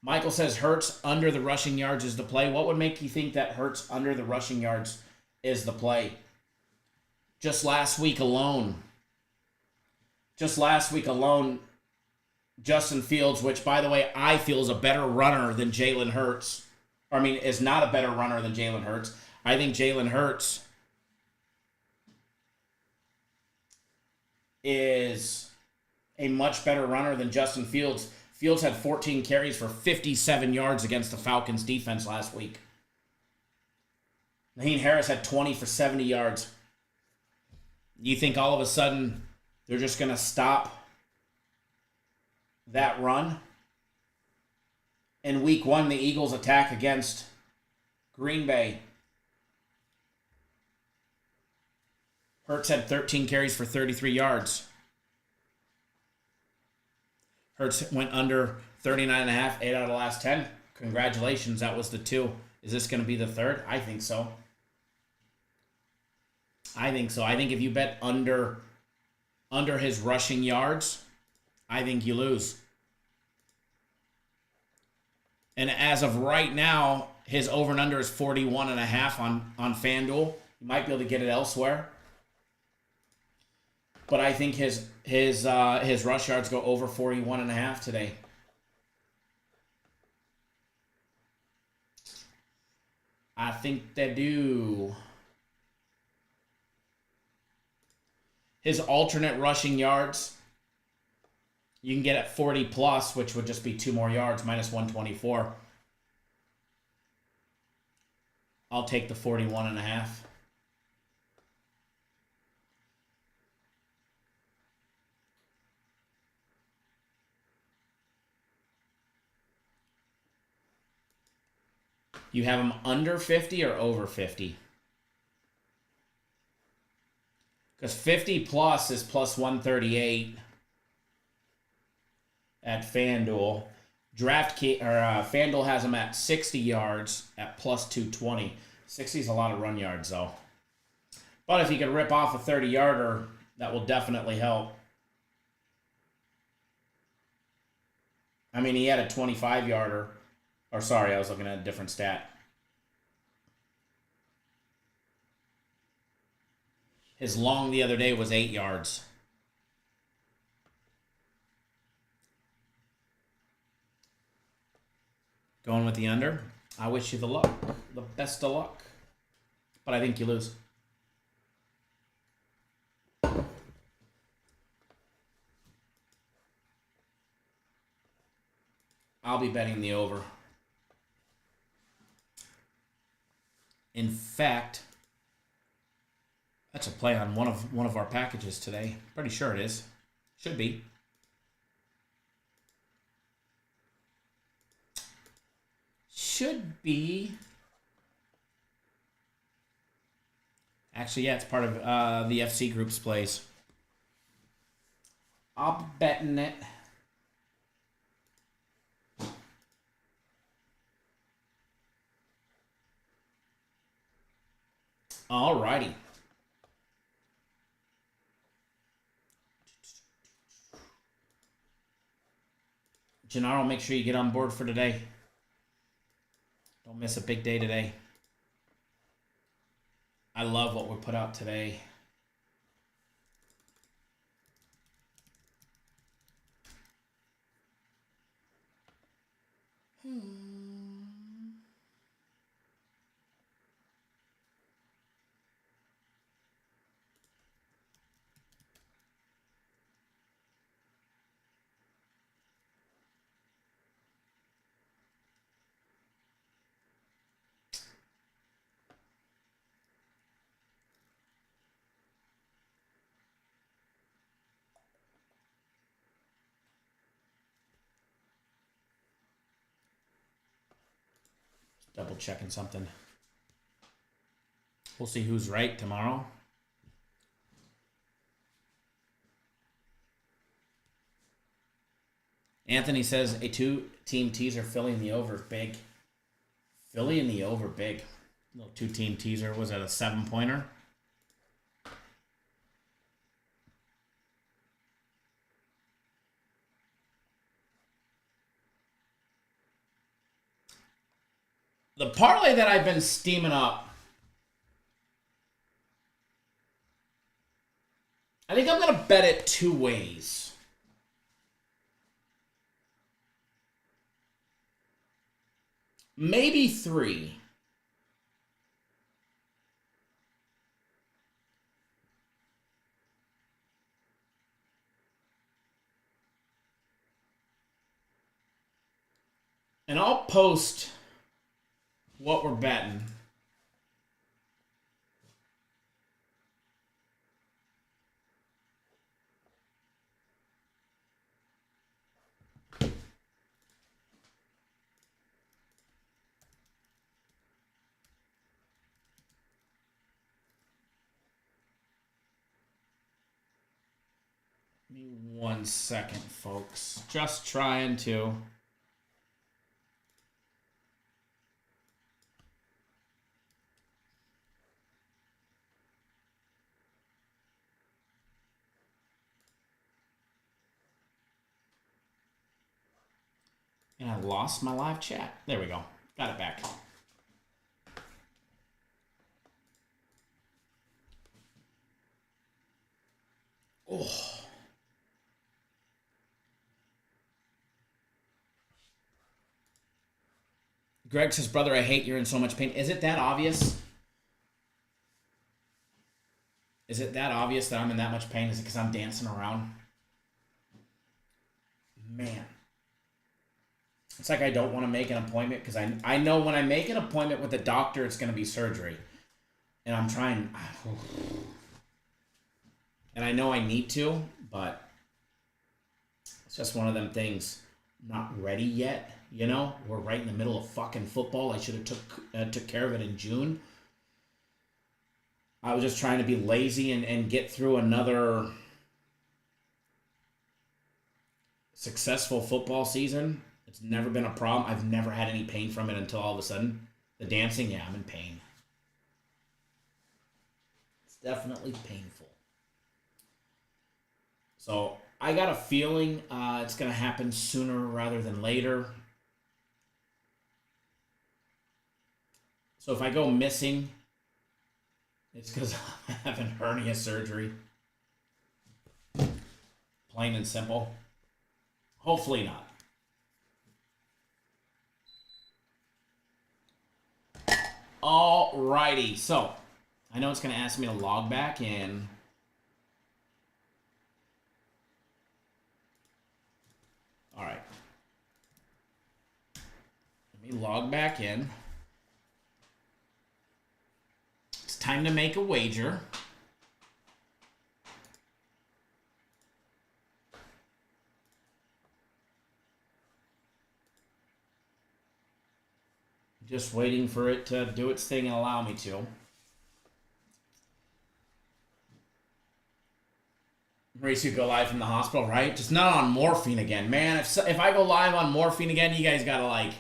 Michael says Hurts under the rushing yards is the play. What would make you think that Hurts under the rushing yards is the play? Just last week alone, Justin Fields, which, by the way, I feel is a better runner than Jalen Hurts. Is not a better runner than Jalen Hurts. I think Jalen Hurts is a much better runner than Justin Fields. Fields had 14 carries for 57 yards against the Falcons defense last week. Naheem Harris had 20 for 70 yards. You think all of a sudden they're just going to stop that run? In week 1, the Eagles attack against Green Bay. Hurts had 13 carries for 33 yards. Hurts went under 39.5, 8 out of the last 10. Congratulations, that was the 2. Is this going to be the 3rd? I think so. I think if you bet under his rushing yards, I think you lose. And as of right now, his over and under is 41.5 on FanDuel. You might be able to get it elsewhere. But I think his rush yards go over 41.5 today. I think they do. His alternate rushing yards, you can get at 40 plus, which would just be 2 more yards, minus 124. I'll take the 41.5. You have him under 50 or over 50? Because 50 plus is plus 138 at FanDuel. FanDuel has him at 60 yards at plus 220. 60 is a lot of run yards, though. But if you could rip off a 30-yarder, that will definitely help. I mean, he had a 25-yarder. Or sorry, I was looking at a different stat. His long the other day was 8 yards. Going with the under. I wish you the luck. The best of luck. But I think you lose. I'll be betting the over. In fact, that's a play on one of our packages today. Pretty sure it is. Should be. Should be. Actually, yeah, it's part of the FC Group's plays. I'll be betting it. Alrighty. Gennaro, make sure you get on board for today. Don't miss a big day today. I love what we put out today. Double checking something. We'll see who's right tomorrow. Anthony says a 2-team teaser, Philly in the over, big. Philly in the over, big. Little 2-team teaser. Was that a 7-pointer? The parlay that I've been steaming up, I think I'm going to bet it 2 ways. Maybe 3. And I'll post what we're betting. Give me 1 second, folks. Just trying to. And I lost my live chat. There we go. Got it back. Oh. Greg says, brother, I hate you're in so much pain. Is it that obvious? Is it that obvious that I'm in that much pain? Is it because I'm dancing around? Man. It's like I don't want to make an appointment because I know when I make an appointment with a doctor, it's going to be surgery. And I'm trying. And I know I need to, but it's just one of them things. I'm not ready yet. You know, we're right in the middle of fucking football. I should have took care of it in June. I was just trying to be lazy and get through another successful football season. It's never been a problem. I've never had any pain from it until all of a sudden. The dancing, yeah, I'm in pain. It's definitely painful. So I got a feeling it's going to happen sooner rather than later. So if I go missing, it's because I'm having hernia surgery. Plain and simple. Hopefully not. Alrighty, so I know it's going to ask me to log back in. Alright. Let me log back in. It's time to make a wager. Just waiting for it to do its thing and allow me to. Race you go live from the hospital, right? Just not on morphine again, man. If I go live on morphine again, you guys gotta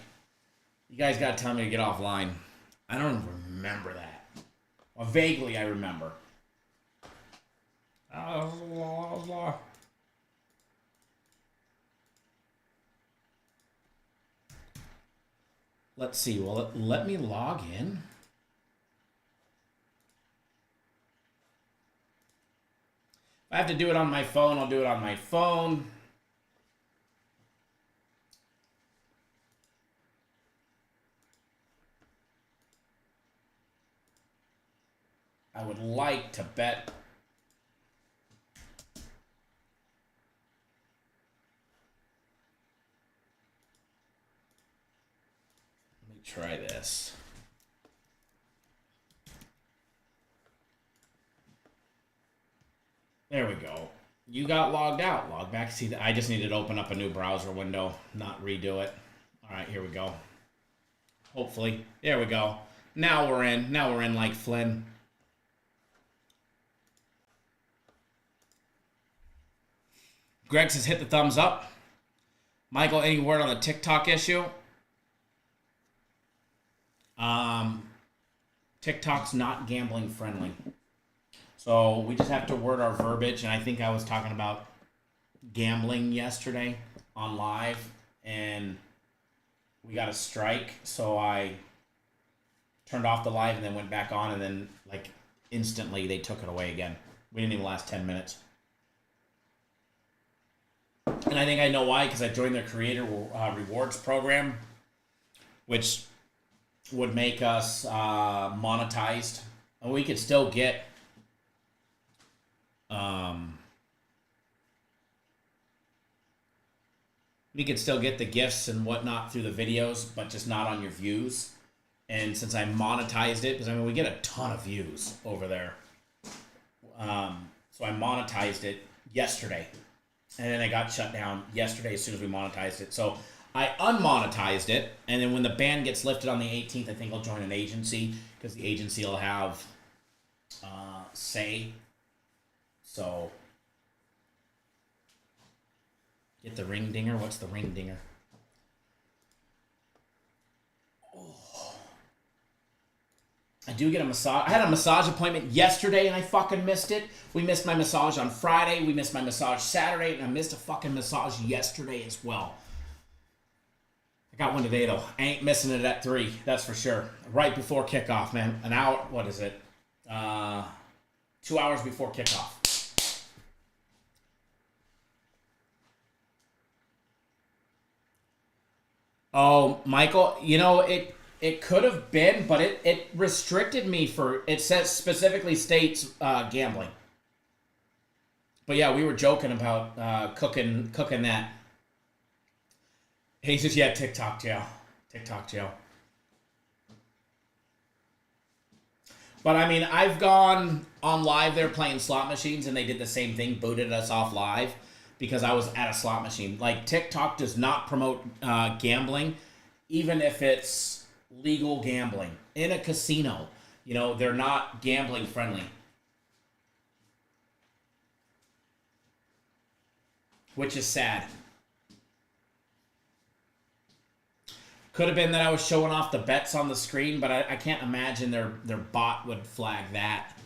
tell me to get offline. I don't remember that. Well, vaguely I remember. Let's see. Will it let me log in? If I have to do it on my phone, I'll do it on my phone. I would like to bet. Let me try this. There we go. You got logged out. Log back. See, I just needed to open up a new browser window, not redo it. All right, here we go. Hopefully. There we go. Now we're in. Now we're in like Flynn. Greg says hit the thumbs up. Michael, any word on the TikTok issue? TikTok's not gambling friendly. So we just have to word our verbiage. And I think I was talking about gambling yesterday on live. And we got a strike. So I turned off the live and then went back on. And then like instantly they took it away again. We didn't even last 10 minutes. And I think I know why, because I joined their creator rewards program, which would make us monetized. And we could still get You can still get the gifts and whatnot through the videos, but just not on your views. And since I monetized it, because I mean, we get a ton of views over there. So I monetized it yesterday. And then I got shut down yesterday as soon as we monetized it. So I unmonetized it. And then when the ban gets lifted on the 18th, I think I'll join an agency. Because the agency will have say. So get the ring dinger. What's the ring dinger? I do get a massage. I had a massage appointment yesterday and I fucking missed it. We missed my massage on Friday. We missed my massage Saturday. And I missed a fucking massage yesterday as well. I got one today though. I ain't missing it at 3. That's for sure. Right before kickoff, man. An hour. What is it? 2 hours before kickoff. Oh, Michael, you know, it could have been, but it restricted me for, it says specifically states gambling. But yeah, we were joking about cooking that. He says, yeah, TikTok jail. TikTok jail. But I mean, I've gone on live there playing slot machines and they did the same thing, booted us off live because I was at a slot machine. Like, TikTok does not promote gambling, even if it's legal gambling in a casino. You know, they're not gambling friendly. Which is sad. Could have been that I was showing off the bets on the screen, but I can't imagine their bot would flag that.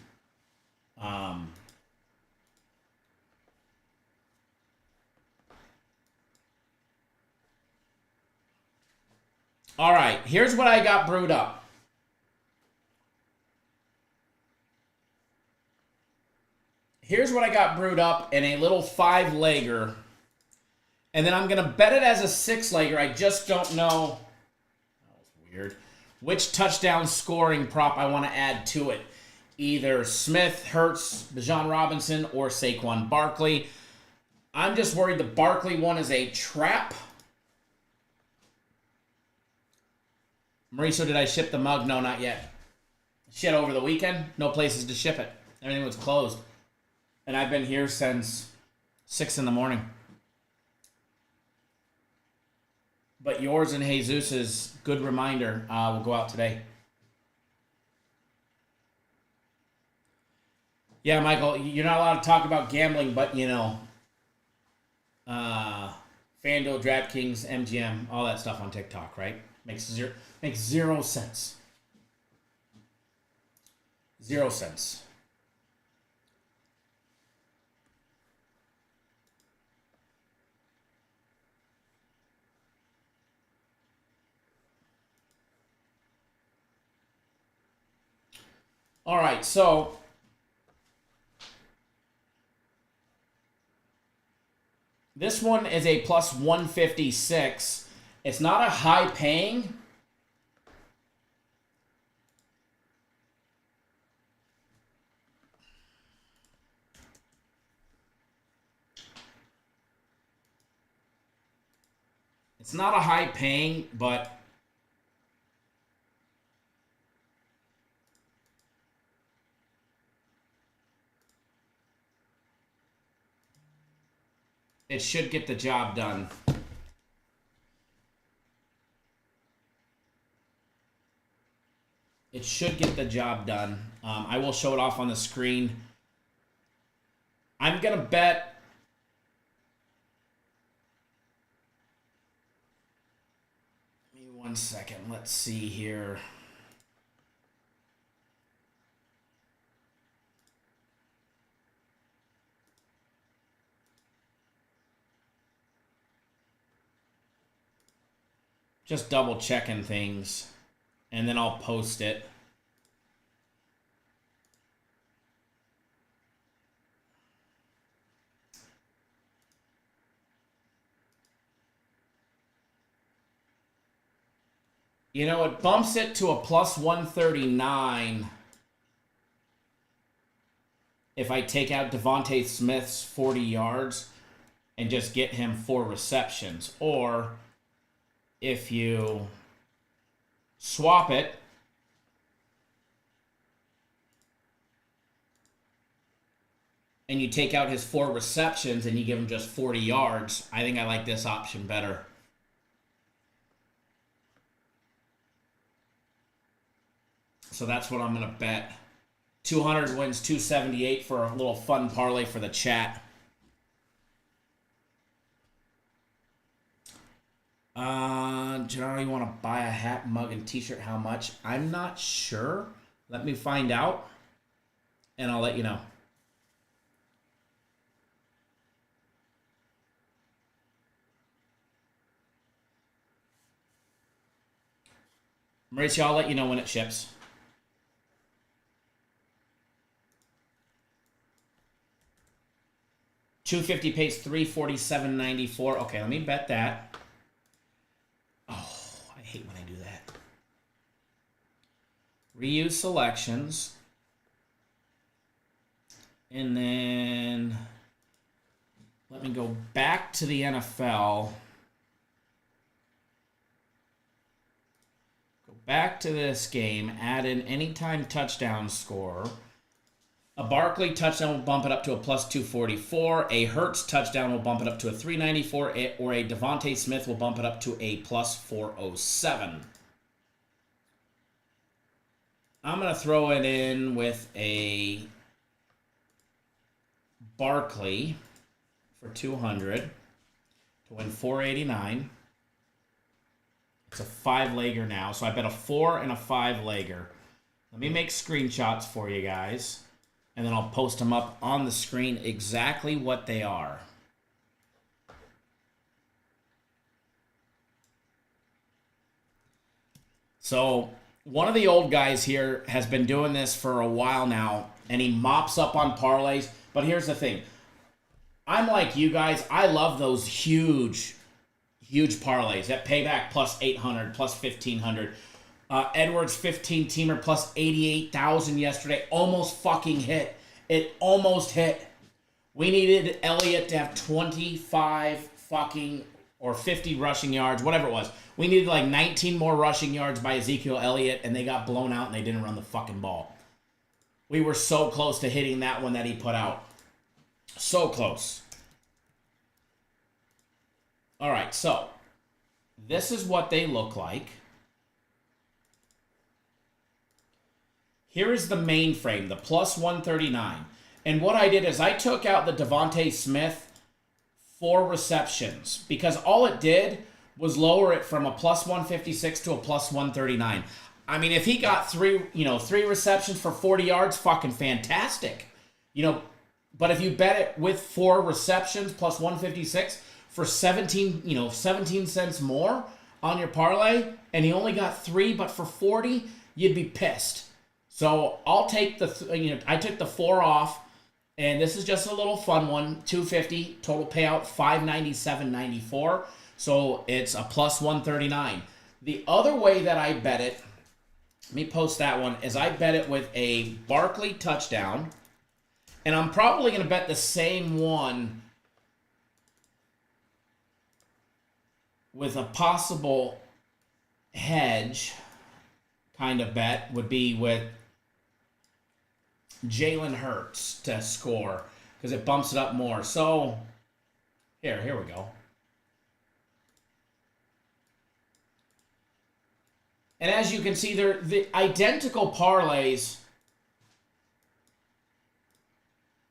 All right, here's what I got brewed up. Here's what I got brewed up in a little 5-legger. And then I'm going to bet it as a 6-legger. I just don't know. That was weird. Which touchdown scoring prop I want to add to it. Either Smith, Hurts, Bijan Robinson, or Saquon Barkley. I'm just worried the Barkley one is a trap. Mauricio, did I ship the mug? No, not yet. Shit, over the weekend, no places to ship it. Everything was closed. And I've been here since 6 in the morning. But yours and Jesus's good reminder will go out today. Yeah, Michael, you're not allowed to talk about gambling, but, you know, FanDuel, DraftKings, MGM, all that stuff on TikTok, right? Makes zero sense. 0 cents. All right, so this one is a plus 156. It's not a high paying. It's not a high paying, but it should get the job done. It should get the job done. I will show it off on the screen. I'm going to bet. Give me 1 second. Let's see here. Just double checking things. And then I'll post it. You know, it bumps it to a plus 139 if I take out Devontae Smith's 40 yards. and just get him 4 receptions. Or if you swap it, and you take out his 4 receptions and you give him just 40 yards, I think I like this option better. So that's what I'm going to bet. 200 wins 278 for a little fun parlay for the chat. Generally, you want to buy a hat, mug, and t-shirt. How much? I'm not sure. Let me find out, and I'll let you know. Mauricio, I'll let you know when it ships. $250 pays $347.94. Okay, let me bet that. Oh, I hate when I do that. Reuse selections. And then let me go back to the NFL. Go back to this game. Add in anytime touchdown score. A Barkley touchdown will bump it up to a plus 244. A Hurts touchdown will bump it up to a 394. Or a Devontae Smith will bump it up to a plus 407. I'm going to throw it in with a Barkley for 200 to win 489. It's a 5-legger now. So I bet a 4 and a 5-legger. Let me make screenshots for you guys. And then I'll post them up on the screen exactly what they are. So one of the old guys here has been doing this for a while now, and he mops up on parlays. But here's the thing. I'm like you guys. I love those huge parlays. That payback plus 800, plus 1,500. Edwards 15-teamer plus 88,000 yesterday. Almost fucking hit. It almost hit. We needed Elliott to have 25 fucking or 50 rushing yards, whatever it was. We needed like 19 more rushing yards by Ezekiel Elliott, and they got blown out and they didn't run the fucking ball. We were so close to hitting that one that he put out. So close. All right, so this is what they look like. Here is the mainframe, the plus 139. And what I did is I took out the Devontae Smith 4 receptions because all it did was lower it from a plus 156 to a plus 139. I mean, if he got 3 receptions for 40 yards, fucking fantastic. But if you bet it with 4 receptions plus 156 for 17 cents more on your parlay, and he only got 3 but for 40, you'd be pissed. So I'll take I took the 4 off, and this is just a little fun one. $250 total payout, $597.94. So it's a plus 139. The other way that I bet it, let me post that one, is I bet it with a Barkley touchdown, and I'm probably going to bet the same one with a possible hedge kind of bet would be with Jalen Hurts to score because it bumps it up more. So here we go. And as you can see, they're the identical parlays,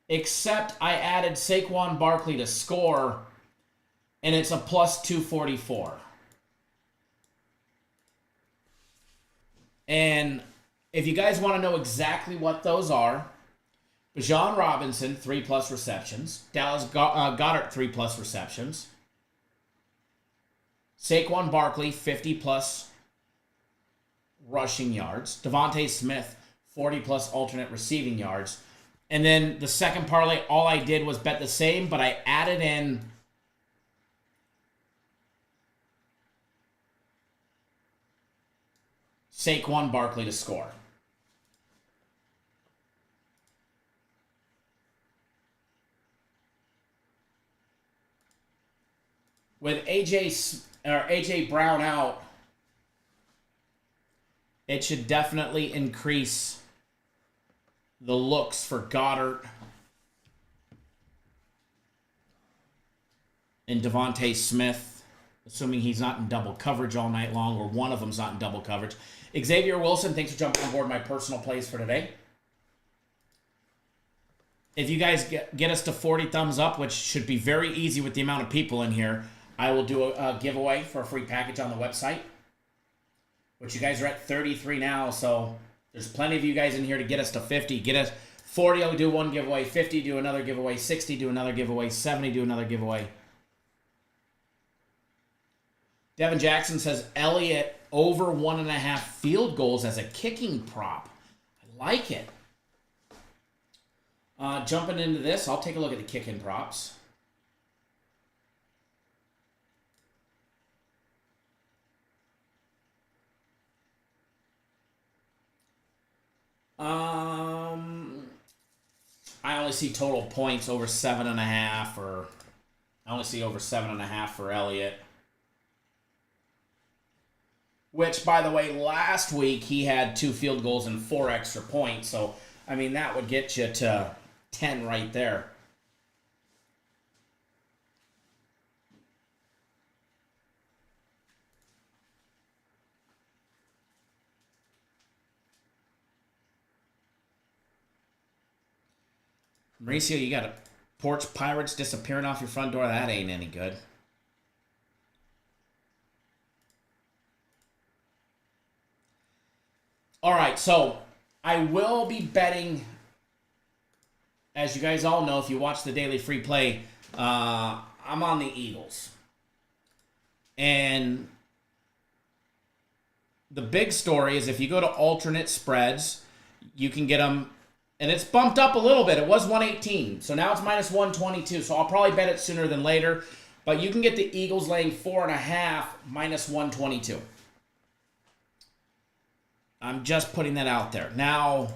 except I added Saquon Barkley to score, and it's a plus 244. And if you guys want to know exactly what those are, Bijan Robinson, 3+ receptions. Dallas Goedert, 3+ receptions. Saquon Barkley, 50+ rushing yards. Devontae Smith, 40+ alternate receiving yards. And then the second parlay, all I did was bet the same, but I added in Saquon Barkley to score. with AJ Brown out, it should definitely increase the looks for Goddard and Devontae Smith, assuming he's not in double coverage all night long, or one of them's not in double coverage. Xavier Wilson, thanks for jumping on board my personal plays for today. If you guys get us to 40 thumbs up, which should be very easy with the amount of people in here, I will do a giveaway for a free package on the website, which you guys are at 33 now, so there's plenty of you guys in here to get us to 50. Get us 40, I'll do one giveaway. 50, do another giveaway. 60, do another giveaway. 70, do another giveaway. Devin Jackson says Elliott over 1.5 field goals as a kicking prop. I like it. Jumping into this, I'll take a look at the kicking props. I only see total points over 7.5, or I only see over 7.5 for Elliott. Which, by the way, last week he had 2 field goals and 4 extra points. So, I mean, that would get you to 10 right there. Mauricio, you got a porch pirates disappearing off your front door. That ain't any good. All right, so I will be betting, as you guys all know, if you watch the daily free play, I'm on the Eagles. And the big story is if you go to alternate spreads, you can get them, and it's bumped up a little bit. It was 118, so now it's minus 122. So I'll probably bet it sooner than later. But you can get the Eagles laying 4.5 minus 122. I'm just putting that out there. Now,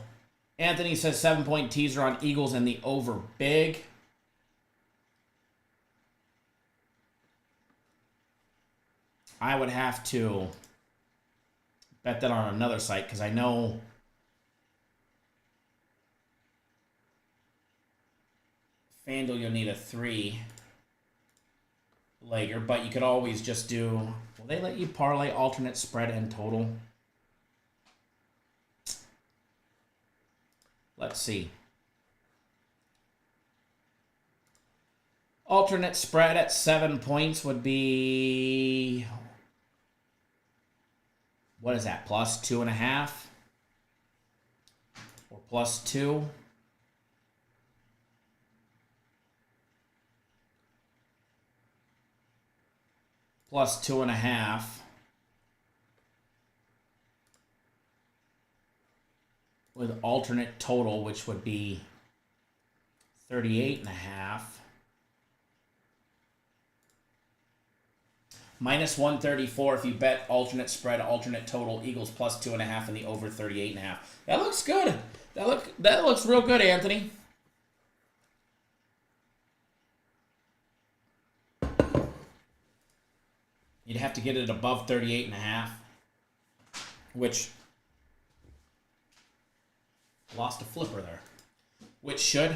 Anthony says 7-point teaser on Eagles and the over big. I would have to bet that on another site because I know FanDuel you'll need a 3-legger, but you could always just do, will they let you parlay alternate spread and total? Let's see. Alternate spread at 7 points would be, what is that, plus 2.5? Or plus 2? Plus 2.5. With alternate total, which would be 38.5. Minus 134 if you bet alternate spread, alternate total, Eagles plus 2.5 and the over 38.5. That looks good. That looks real good, Anthony. You'd have to get it above 38.5, which lost a flipper there, which should.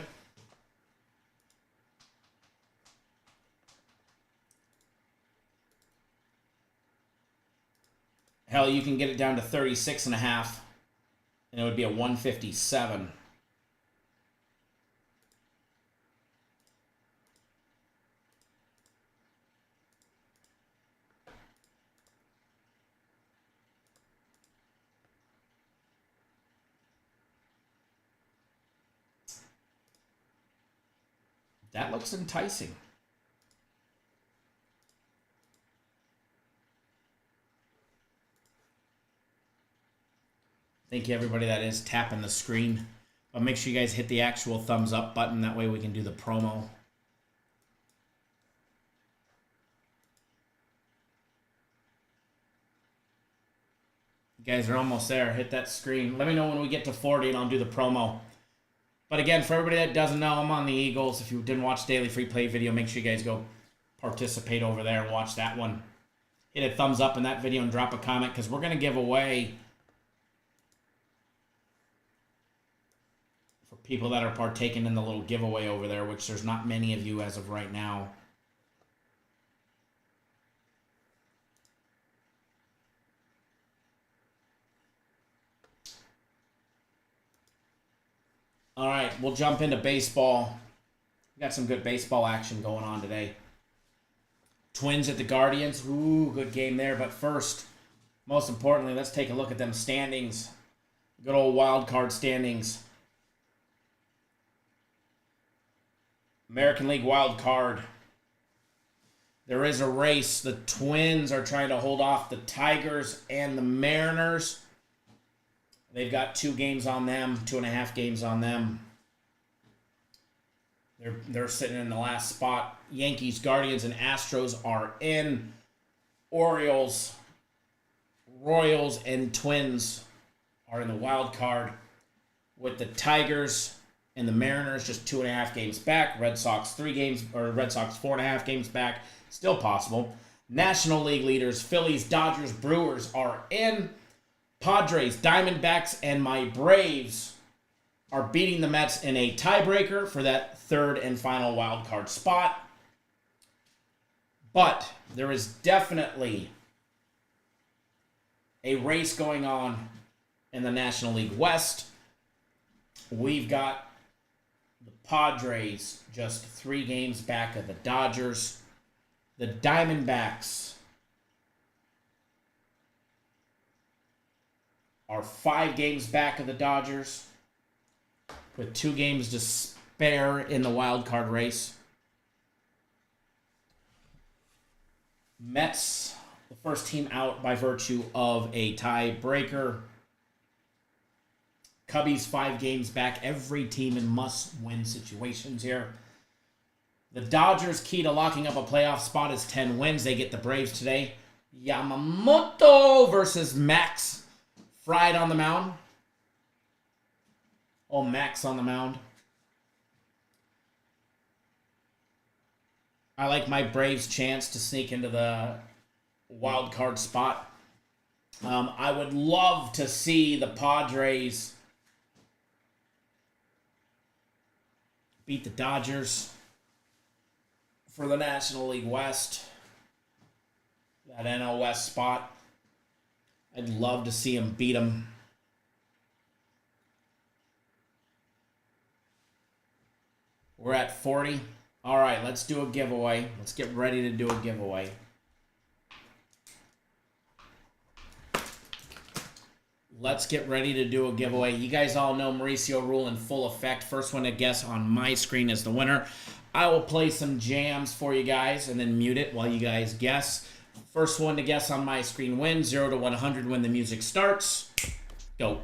Hell, you can get it down to 36.5, and it would be a 157. That looks enticing. Thank you, everybody that is tapping the screen. But make sure you guys hit the actual thumbs up button. That way we can do the promo. You guys are almost there. Hit that screen. Let me know when we get to 40 and I'll do the promo. But again, for everybody that doesn't know, I'm on the Eagles. If you didn't watch Daily Free Play video, make sure you guys go participate over there and watch that one. Hit a thumbs up in that video and drop a comment because we're going to give away, for people that are partaking in the little giveaway over there, which there's not many of you as of right now. All right, we'll jump into baseball. We got some good baseball action going on today. Twins at the Guardians. Ooh, good game there. But first, most importantly, let's take a look at them standings. Good old wild card standings. American League wild card. There is a race. The Twins are trying to hold off the Tigers and the Mariners. They've got 2 games on them, 2.5 games on them. They're sitting in the last spot. Yankees, Guardians, and Astros are in. Orioles, Royals, and Twins are in the wild card, with the Tigers and the Mariners just 2.5 games back. Red Sox 4.5 games back. Still possible. National League leaders, Phillies, Dodgers, Brewers are in. Padres, Diamondbacks, and my Braves are beating the Mets in a tiebreaker for that 3rd and final wild card spot. But there is definitely a race going on in the National League West. We've got the Padres just 3 games back of the Dodgers. The Diamondbacks are 5 games back of the Dodgers, with 2 games to spare in the wild card race. Mets, the first team out by virtue of a tiebreaker. Cubbies 5 games back. Every team in must-win situations here. The Dodgers' key to locking up a playoff spot is 10 wins. They get the Braves today. Yamamoto versus Max Fried on the mound. Oh, Max on the mound. I like my Braves' chance to sneak into the wild card spot. I would love to see the Padres beat the Dodgers for the National League West. That NL West spot. I'd love to see him beat them. We're at 40. All right, let's do a giveaway. Let's get ready to do a giveaway. Let's get ready to do a giveaway. You guys all know Mauricio rule in full effect. First one to guess on my screen is the winner. I will play some jams for you guys and then mute it while you guys guess. First one to guess on my screen wins. 0 to 100 when the music starts. Go.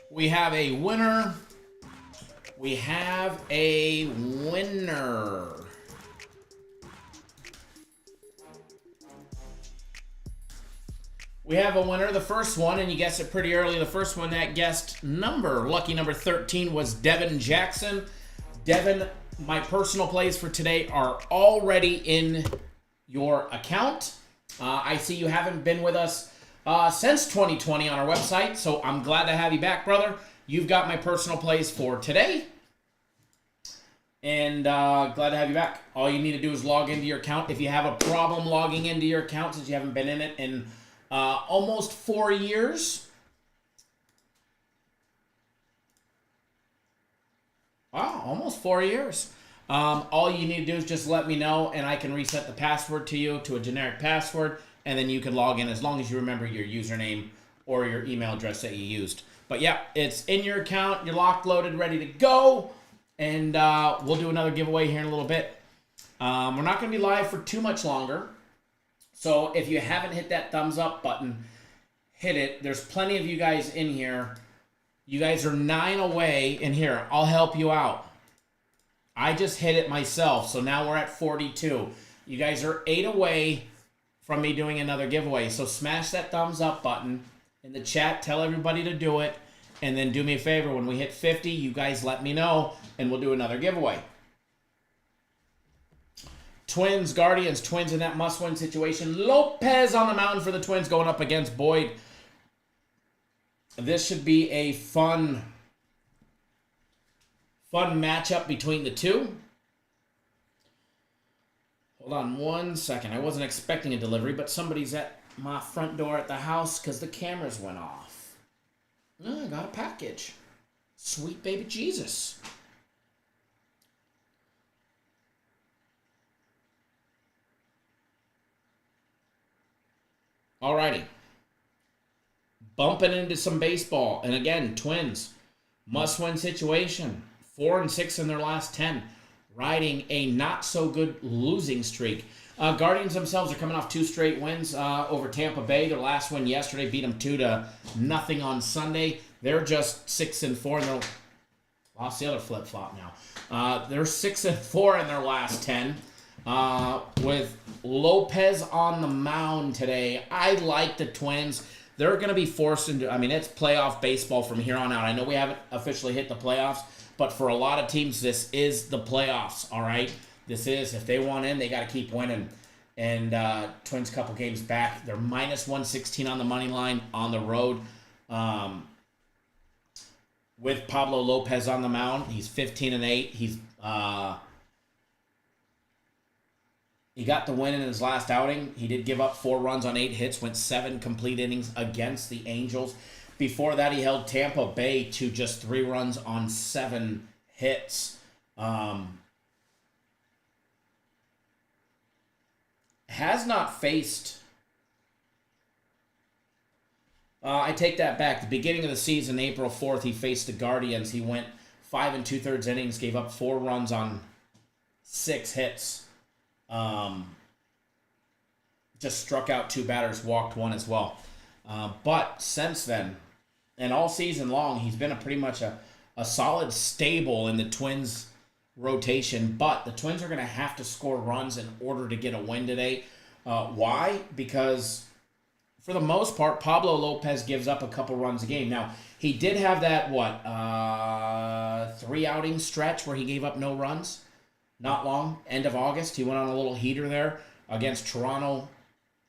We have a winner. We have a winner. We have a winner. The first one, and you guessed it pretty early, the first one that guessed lucky number 13 was Devin Jackson. Devin, my personal plays for today are already in your account. I see you haven't been with us since 2020 on our website, so I'm glad to have you back, brother. You've got my personal plays for today, and glad to have you back. All you need to do is log into your account. If you have a problem logging into your account since you haven't been in it in almost 4 years. Wow, almost 4 years. All you need to do is just let me know, and I can reset the password to you to a generic password, and then you can log in as long as you remember your username or your email address that you used. But yeah, it's in your account. You're locked, loaded, ready to go, and we'll do another giveaway here in a little bit. We're not going to be live for too much longer, so if you haven't hit that thumbs up button, hit it. There's plenty of you guys in here. You guys are 9 away, and here, I'll help you out. I just hit it myself, so now we're at 42. You guys are 8 away from me doing another giveaway. So smash that thumbs up button in the chat. Tell everybody to do it. And then do me a favor. When we hit 50, you guys let me know, and we'll do another giveaway. Twins, Guardians, Twins in that must-win situation. Lopez on the mound for the Twins going up against Boyd. This should be a fun matchup between the two. Hold on 1 second. I wasn't expecting a delivery, but somebody's at my front door at the house because the cameras went off. Oh, I got a package. Sweet baby Jesus. Alrighty. Bumping into some baseball. And again, Twins. Must-win situation. 4-6 in their last 10, riding a not-so-good losing streak. Guardians themselves are coming off 2 straight wins over Tampa Bay. Their last win yesterday beat them 2-0 on Sunday. They're just 6-4, and they're lost the other flip-flop now. They're 6-4 in their last 10. With Lopez on the mound today, I like the Twins. They're going to be forced into, it's playoff baseball from here on out. I know we haven't officially hit the playoffs, but for a lot of teams, this is the playoffs, all right? This is, if they want in, they got to keep winning. And Twins couple games back. They're minus 116 on the money line on the road. With Pablo Lopez on the mound, he's 15-8. He got the win in his last outing. He did give up 4 runs on 8 hits, went 7 complete innings against the Angels. Before that, he held Tampa Bay to just 3 runs on 7 hits. Has not faced... I take that back. The beginning of the season, April 4th, he faced the Guardians. He went 5 2/3 innings, gave up 4 runs on 6 hits. Just struck out 2 batters, walked 1 as well. But since then, and all season long, he's been pretty much a solid stable in the Twins rotation. But the Twins are going to have to score runs in order to get a win today. Why? Because for the most part, Pablo Lopez gives up a couple runs a game. Now, he did have that, 3-outing stretch where he gave up no runs. Not long, end of August. He went on a little heater there against Toronto,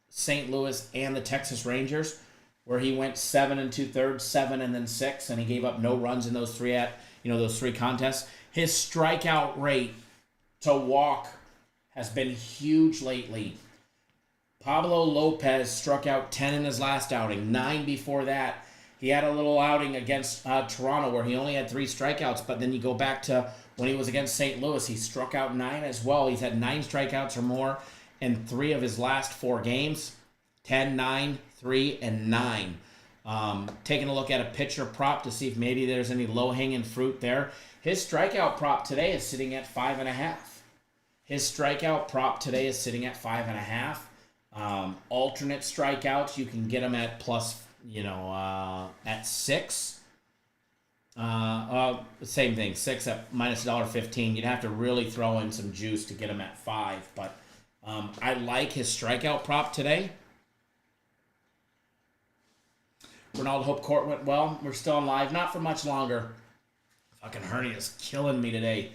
St. Louis, and the Texas Rangers, where he went 7 2/3, 7 and then 6, and he gave up no runs in those three contests. His strikeout rate to walk has been huge lately. Pablo Lopez struck out 10 in his last outing, 9 before that. He had a little outing against Toronto where he only had 3 strikeouts, but then you go back to when he was against St. Louis, he struck out 9 as well. He's had 9 strikeouts or more in 3 of his last 4 games. 10, 9, 3, and 9. Taking a look at a pitcher prop to see if maybe there's any low-hanging fruit there. His strikeout prop today is sitting at 5.5. His strikeout prop today is sitting at 5.5. Alternate strikeouts, you can get them at plus, at 6. Same thing, 6 at minus $1.15. You'd have to really throw in some juice to get him at 5. But I like his strikeout prop today. Ronaldo, hope court went well. We're still on live, not for much longer. Fucking hernia's killing me today.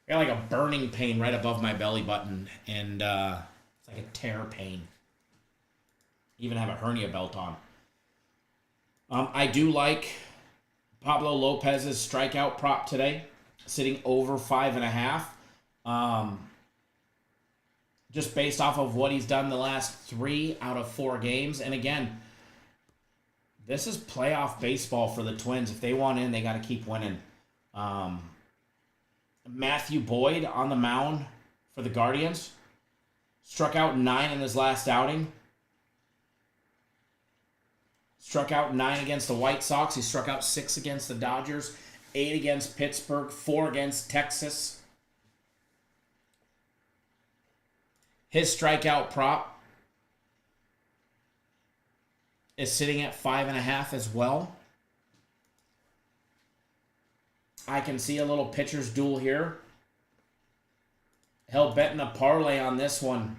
I got like a burning pain right above my belly button, and it's like a tear pain. even have a hernia belt on. I do like Pablo Lopez's strikeout prop today, sitting over 5.5. Just based off of what he's done the last 3 out of 4 games. And again, this is playoff baseball for the Twins. If they want in, they got to keep winning. Matthew Boyd on the mound for the Guardians. Struck out 9 in his last outing. Struck out 9 against the White Sox. He struck out 6 against the Dodgers, 8 against Pittsburgh, 4 against Texas. His strikeout prop is sitting at 5.5 as well. I can see a little pitcher's duel here. Hell, betting a parlay on this one.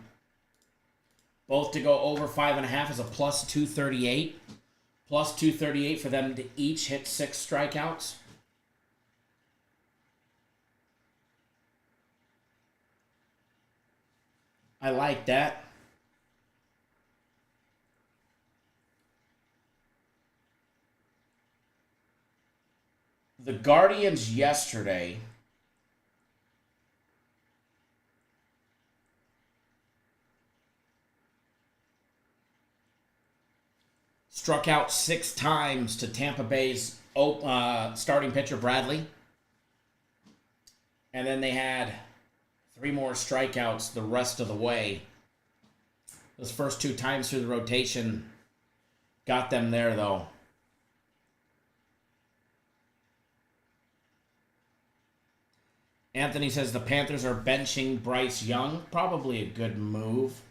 Both to go over 5.5 is a plus 238. Plus 238 for them to each hit 6 strikeouts. I like that. The Guardians yesterday struck out 6 times to Tampa Bay's starting pitcher Bradley. And then they had 3 more strikeouts the rest of the way. Those first 2 times through the rotation got them there, though. Anthony says the Panthers are benching Bryce Young. Probably a good move.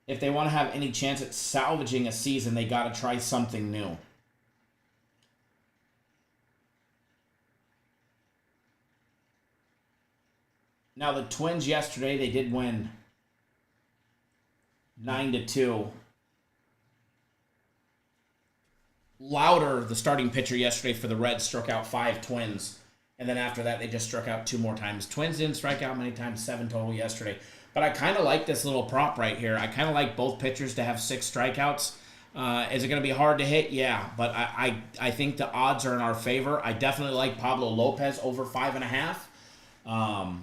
If they want to have any chance at salvaging a season, they got to try something new. Now, the Twins yesterday, they did win 9-2. Louder, the starting pitcher yesterday for the Reds, struck out 5 Twins. And then after that, they just struck out 2 more times. Twins didn't strike out many times, 7 total yesterday. But I kind of like this little prop right here. I kind of like both pitchers to have 6 strikeouts. Is it going to be hard to hit? Yeah, but I think the odds are in our favor. I definitely like Pablo Lopez over 5.5.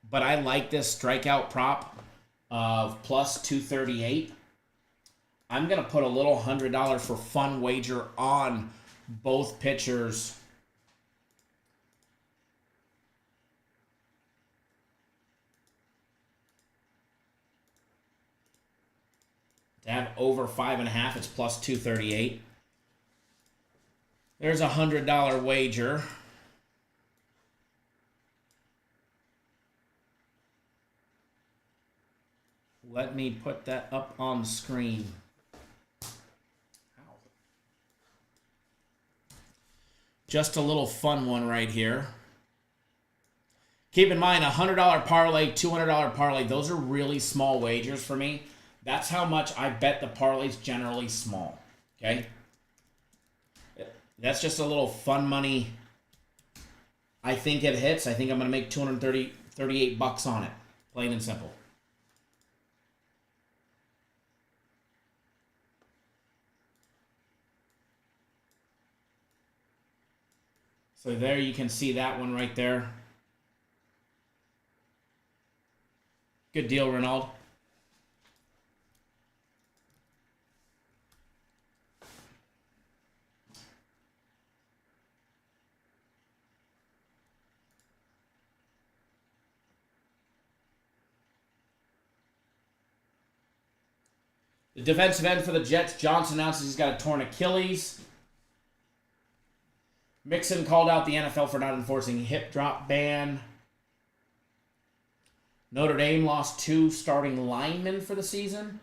But I like this strikeout prop of plus 238. I'm going to put a little $100 for fun wager on both pitchers. To have over 5.5, it's plus 238. There's a $100 wager. Let me put that up on the screen. Ow. Just a little fun one right here. Keep in mind, $100 parlay, $200 parlay, those are really small wagers for me. That's how much I bet the parlay's generally small. Okay? That's just a little fun money. I think it hits. I think I'm going to make $38 on it. Plain and simple. So there you can see that one right there. Good deal, Renaud. The defensive end for the Jets, Johnson, announces he's got a torn Achilles. Mixon called out the NFL for not enforcing hip drop ban. Notre Dame lost 2 starting linemen for the season.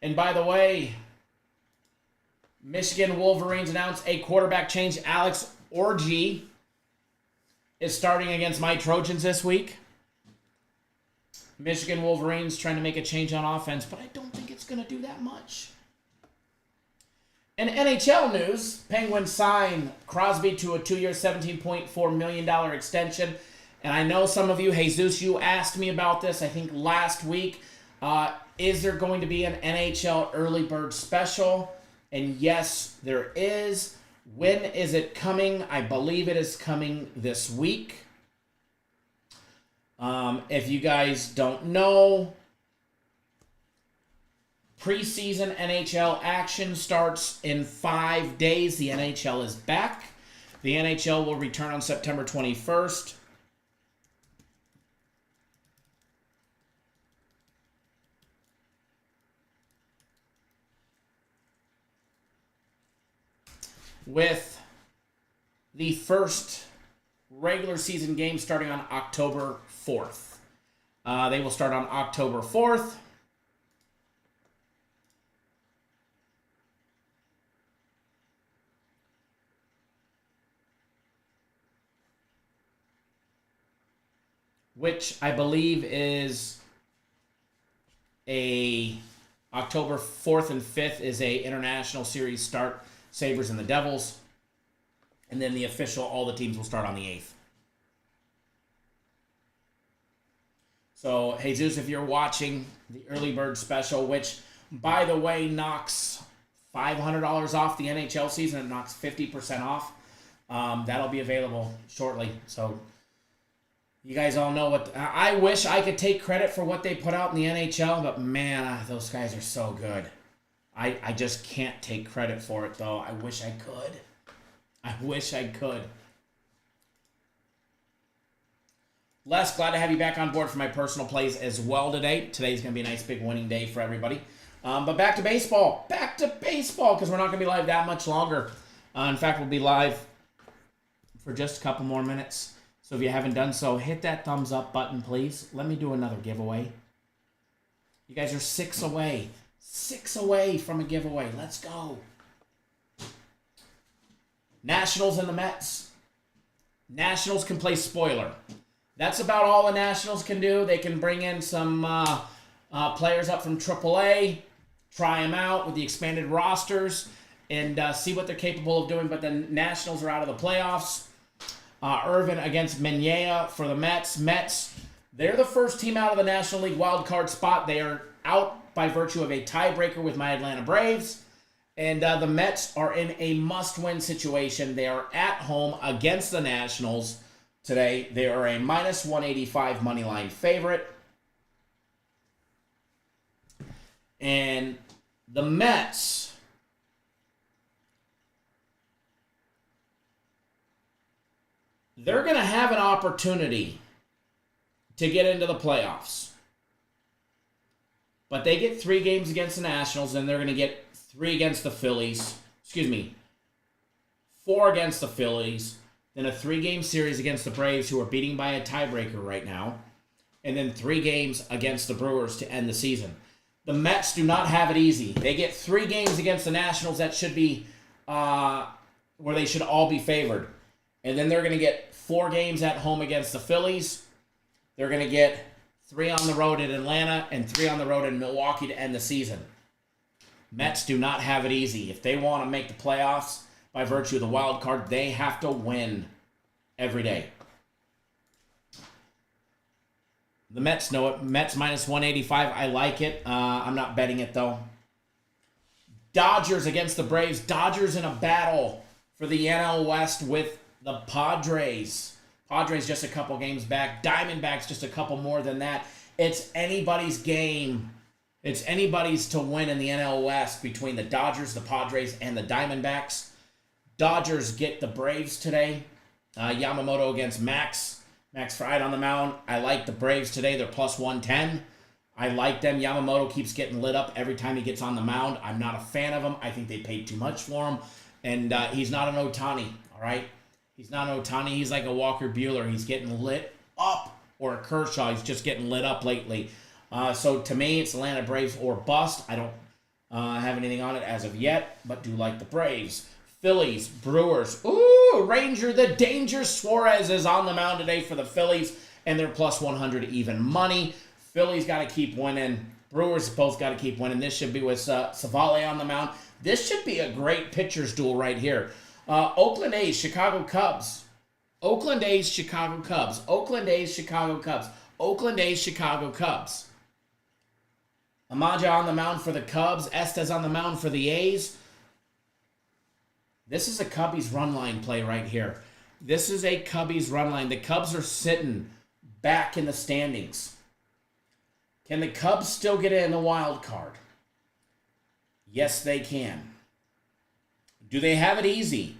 And by the way, Michigan Wolverines announced a quarterback change. Alex Orji is starting against my Trojans this week. Michigan Wolverines trying to make a change on offense, but I don't think it's going to do that much. In NHL news, Penguins sign Crosby to a 2-year, $17.4 million extension. And I know some of you, Jesus, you asked me about this, I think last week. Is there going to be an NHL early bird special? And yes, there is. When is it coming? I believe it is coming this week. If you guys don't know, preseason NHL action starts in 5 days. The NHL is back. The NHL will return on September 21st. With the first regular season game starting on October 4th. They will start on October 4th. Which I believe is October 4th and 5th is a international series start. Sabres and the Devils. And then the official, all the teams will start on the 8th. So, Jesus, if you're watching the early bird special, which, by the way, knocks $500 off the NHL season, it knocks 50% off. That'll be available shortly. So, you guys all know what... I wish I could take credit for what they put out in the NHL, but man, those guys are so good. I just can't take credit for it, though. I wish I could. I wish I could. Les, glad to have you back on board for my personal plays as well today. Today's going to be a nice big winning day for everybody. But back to baseball. Back to baseball, because we're not going to be live that much longer. In fact, we'll be live for just a couple more minutes. So if you haven't done so, hit that thumbs up button, please. Let me do another giveaway. You guys are 6 away. 6 away from a giveaway. Let's go. Nationals and the Mets. Nationals can play spoiler. That's about all the Nationals can do. They can bring in some players up from AAA, try them out with the expanded rosters, and see what they're capable of doing. But the Nationals are out of the playoffs. Irvin against Mejia for the Mets. Mets, they're the first team out of the National League wild card spot. They are out by virtue of a tiebreaker with my Atlanta Braves. And the Mets are in a must-win situation. They are at home against the Nationals today. They are a minus 185 money line favorite. And the Mets, they're going to have an opportunity to get into the playoffs. But they get 3 games against the Nationals, and they're going to get 3 against the Phillies. 4 against the Phillies. Then a 3-game series against the Braves, who are beating by a tiebreaker right now. And then 3 games against the Brewers to end the season. The Mets do not have it easy. They get 3 games against the Nationals. That should be where they should all be favored. And then they're going to get 4 games at home against the Phillies. They're going to get 3 on the road in Atlanta and 3 on the road in Milwaukee to end the season. Mets do not have it easy. If they want to make the playoffs by virtue of the wild card, they have to win every day. The Mets know it. Mets minus 185. I like it. I'm not betting it, though. Dodgers against the Braves. Dodgers in a battle for the NL West with the Padres. Padres just a couple games back. Diamondbacks just a couple more than that. It's anybody's game. It's anybody's to win in the NL West between the Dodgers, the Padres, and the Diamondbacks. Dodgers get the Braves today. Yamamoto against Max. Max Fried on the mound. I like the Braves today. They're plus 110. I like them. Yamamoto keeps getting lit up every time he gets on the mound. I'm not a fan of him. I think they paid too much for him. And he's not an Ohtani, all right? He's not an Ohtani. He's like a Walker Buehler. He's getting lit up. Or a Kershaw. He's just getting lit up lately. So to me, it's Atlanta Braves or bust. I don't have anything on it as of yet, but do like the Braves. Phillies, Brewers. Ooh, Ranger the Danger Suarez is on the mound today for the Phillies, and they're plus 100 even money. Phillies got to keep winning. Brewers both got to keep winning. This should be with Savale on the mound. This should be a great pitcher's duel right here. Oakland A's, Chicago Cubs. Oakland A's, Chicago Cubs. Oakland A's, Chicago Cubs. Oakland A's, Chicago Cubs. Amaja on the mound for the Cubs. Estes on the mound for the A's. This is a Cubbies run line play right here. This is a Cubbies run line. The Cubs are sitting back in the standings. Can the Cubs still get in the wild card? Yes, they can. Do they have it easy?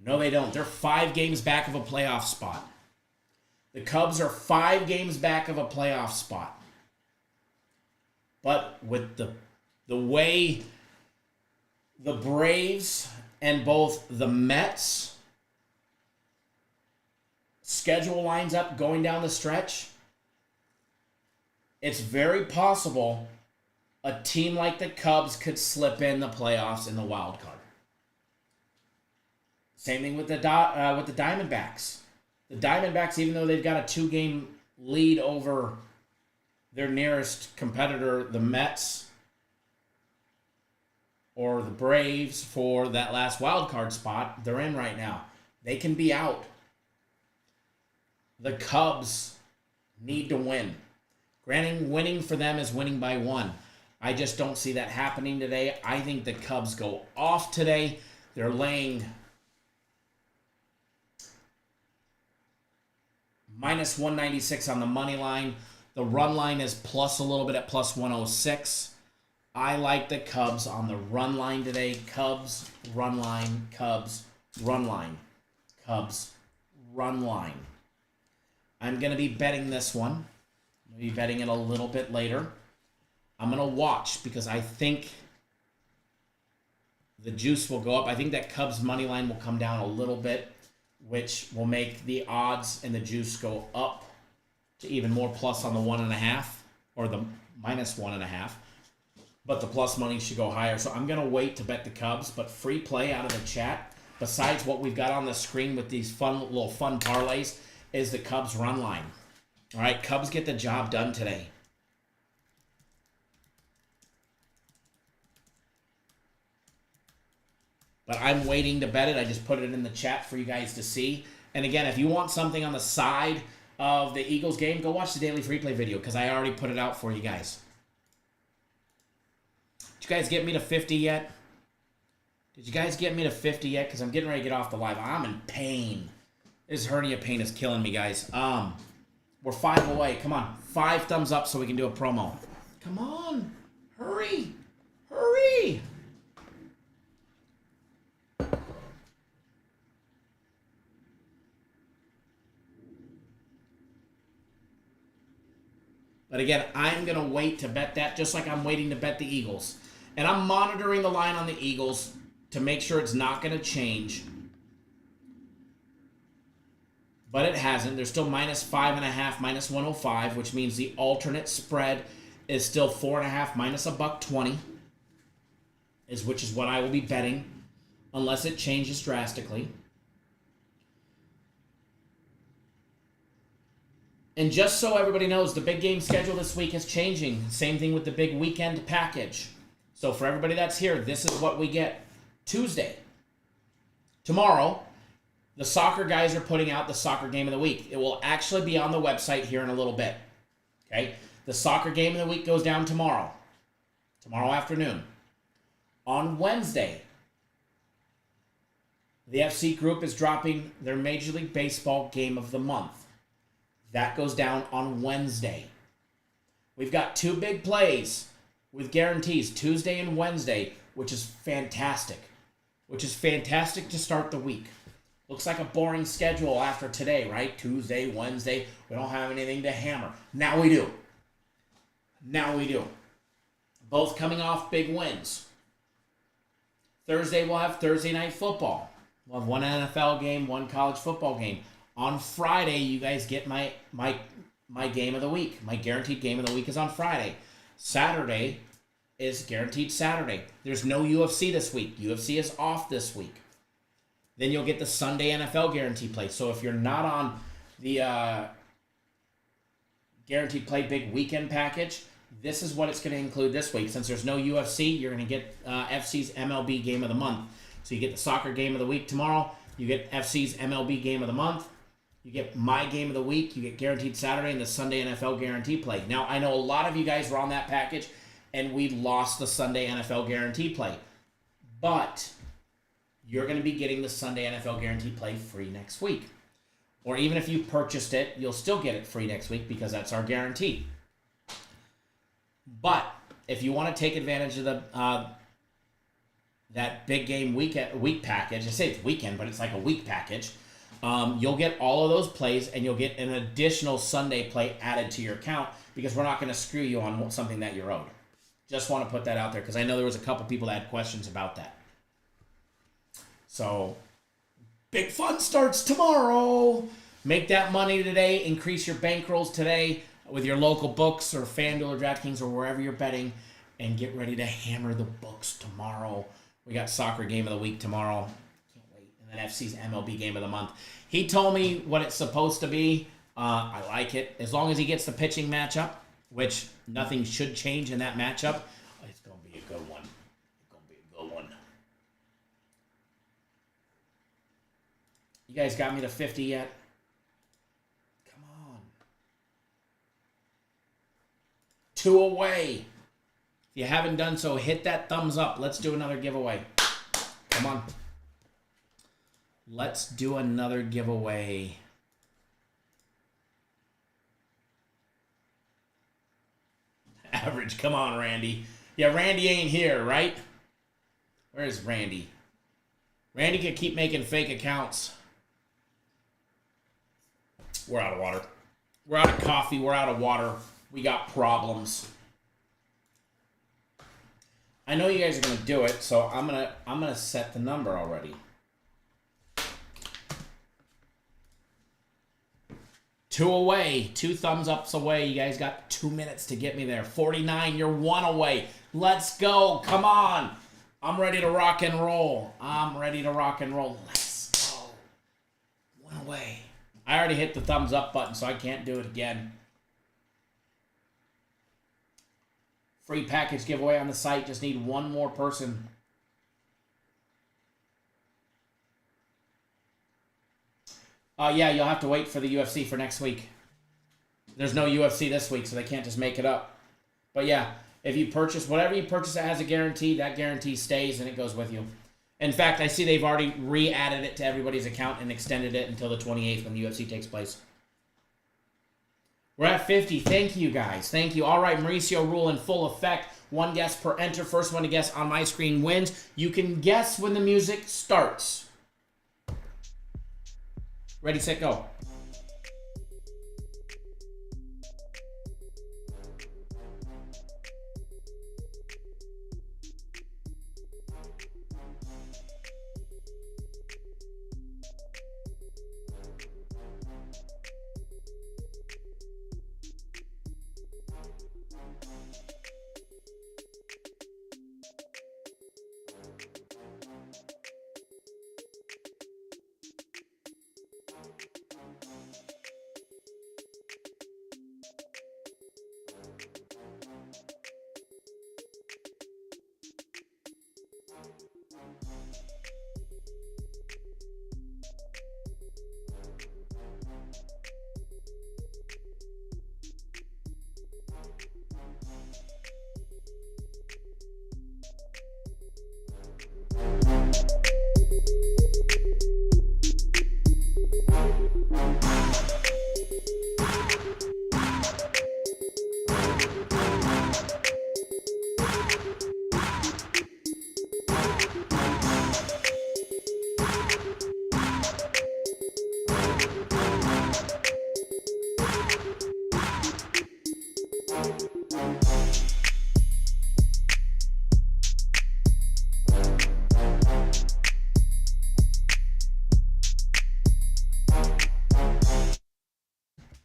No, they don't. They're 5 games back of a playoff spot. The Cubs are 5 games back of a playoff spot. But with the way the Braves and both the Mets schedule lines up going down the stretch, it's very possible a team like the Cubs could slip in the playoffs in the wild card. Same thing with the Diamondbacks. The Diamondbacks, even though they've got a 2-game lead over their nearest competitor, the Mets or the Braves, for that last wild card spot, they're in right now. They can be out. The Cubs need to win. Granting, winning for them is winning by 1. I just don't see that happening today. I think the Cubs go off today. They're laying minus 196 on the money line. The run line is plus a little bit at plus 106. I like the Cubs on the run line today. Cubs, run line, Cubs, run line, Cubs, run line. I'm going to be betting this one. I'm going to be betting it a little bit later. I'm going to watch because I think the juice will go up. I think that Cubs money line will come down a little bit, which will make the odds and the juice go up to even more plus on the 1.5 or the minus 1.5. But the plus money should go higher. So I'm going to wait to bet the Cubs, but free play out of the chat, besides what we've got on the screen with these fun parlays, is the Cubs run line. All right, Cubs get the job done today. But I'm waiting to bet it. I just put it in the chat for you guys to see. And again, if you want something on the side of the Eagles game, go watch the daily free play video because I already put it out for you guys. Did you guys get me to 50 yet? Did you guys get me to 50 yet? Because I'm getting ready to get off the live. I'm in pain. This hernia pain is killing me, guys. We're 5 away. Come on. 5 thumbs up so we can do a promo. Come on. Hurry. Hurry. But again, I'm going to wait to bet that just like I'm waiting to bet the Eagles. And I'm monitoring the line on the Eagles to make sure it's not going to change. But it hasn't. They're still minus 5.5, minus 105, which means the alternate spread is still 4.5 minus $1.20, which is what I will be betting unless it changes drastically. And just so everybody knows, the big game schedule this week is changing. Same thing with the big weekend package. So for everybody that's here, this is what we get. Tuesday. Tomorrow, the soccer guys are putting out the soccer game of the week. It will actually be on the website here in a little bit. Okay? The soccer game of the week goes down tomorrow. Tomorrow afternoon. On Wednesday, the FC group is dropping their Major League Baseball game of the month. That goes down on Wednesday. We've got 2 big plays with guarantees, Tuesday and Wednesday, which is fantastic. Which is fantastic to start the week. Looks like a boring schedule after today, right? Tuesday, Wednesday, we don't have anything to hammer. Now we do. Now we do. Both coming off big wins. Thursday, we'll have Thursday night football. We'll have 1 NFL game, 1 college football game. On Friday, you guys get my game of the week. My guaranteed game of the week is on Friday. Saturday is guaranteed Saturday. There's no UFC this week. UFC is off this week. Then you'll get the Sunday NFL guaranteed play. So if you're not on the guaranteed play big weekend package, this is what it's going to include this week. Since there's no UFC, you're going to get FC's MLB Game of the Month. So you get the soccer game of the week tomorrow. You get FC's MLB Game of the Month. You get my game of the week. You get Guaranteed Saturday and the Sunday NFL Guarantee Play. Now, I know a lot of you guys were on that package, and we lost the Sunday NFL Guarantee Play. But you're going to be getting the Sunday NFL Guarantee Play free next week. Or even if you purchased it, you'll still get it free next week because that's our guarantee. But if you want to take advantage of the that big game week package, I say it's weekend, but it's like a week package, you'll get all of those plays and you'll get an additional Sunday play added to your account because we're not going to screw you on something that you're owed. Just want to put that out there because I know there was a couple people that had questions about that. So, big fun starts tomorrow. Make that money today. Increase your bankrolls today with your local books or FanDuel or DraftKings or wherever you're betting, and get ready to hammer the books tomorrow. We got soccer game of the week tomorrow. Can't wait. And then FC's MLB game of the month. He told me what it's supposed to be. I like it. As long as he gets the pitching matchup, which nothing should change in that matchup, it's going to be a good one. It's going to be a good one. You guys got me to 50 yet? Come on. 2 away. If you haven't done so, hit that thumbs up. Let's do another giveaway. Come on. Let's do another giveaway. Average. Come on, Randy. Yeah, Randy ain't here, right? Where's Randy? Randy could keep making fake accounts. We're out of water. We're out of coffee. We're out of water. We got problems. I know you guys are gonna do it, so I'm gonna set the number already. 2 away. 2 thumbs ups away. You guys got 2 minutes to get me there. 49, you're 1 away. Let's go. Come on. I'm ready to rock and roll. I'm ready to rock and roll. Let's go. 1 away. I already hit the thumbs up button, so I can't do it again. Free package giveaway on the site. Just need 1 more person. Yeah, you'll have to wait for the UFC for next week. There's no UFC this week, so they can't just make it up. But yeah, if you purchase, whatever you purchase that has a guarantee, that guarantee stays and it goes with you. In fact, I see they've already re-added it to everybody's account and extended it until the 28th when the UFC takes place. We're at 50. Thank you, guys. Thank you. All right, Mauricio rule in full effect. 1 guess per enter. First one to guess on my screen wins. You can guess when the music starts. Ready, set, go.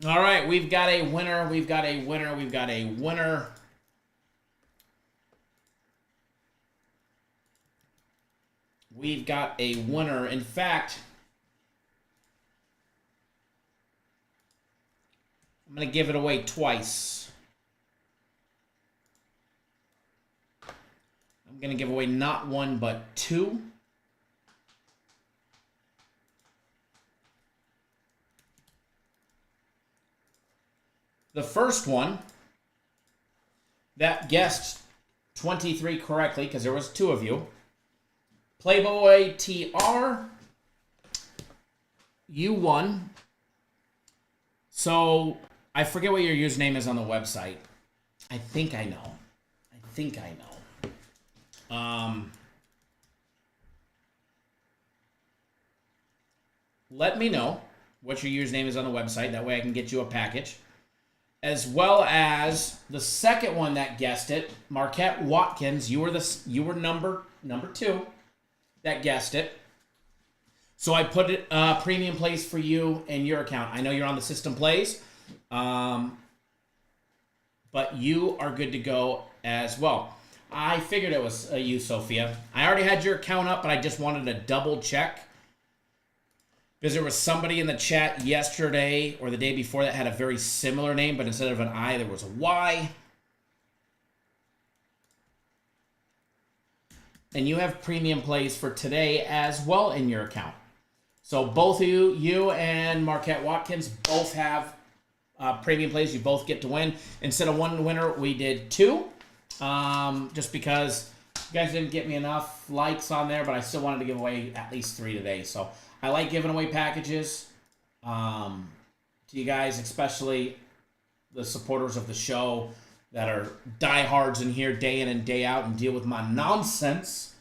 All right, we've got a winner. We've got a winner. We've got a winner. We've got a winner. In fact, I'm going to give it away twice. I'm going to give away not one, but two. The first one that guessed 23 correctly, because there was two of you. Playboy TR, you won. So I forget what your username is on the website. I think I know. Let me know what your username is on the website. That way I can get you a package. As well as the second one that guessed it, Marquette Watkins. You were number two that guessed it. So I put it premium plays for you in your account. I know you're on the system plays, but you are good to go as well. I figured it was you, Sophia. I already had your account up, but I just wanted to double check. Because there was somebody in the chat yesterday or the day before that had a very similar name, but instead of an I, there was a Y. And you have premium plays for today as well in your account. So both of you and Marquette Watkins both have premium plays. You both get to win. Instead of one winner, we did two. Just because you guys didn't get me enough likes on there, but I still wanted to give away at least three today. So I like giving away packages to you guys, especially the supporters of the show that are diehards in here day in and day out and deal with my nonsense.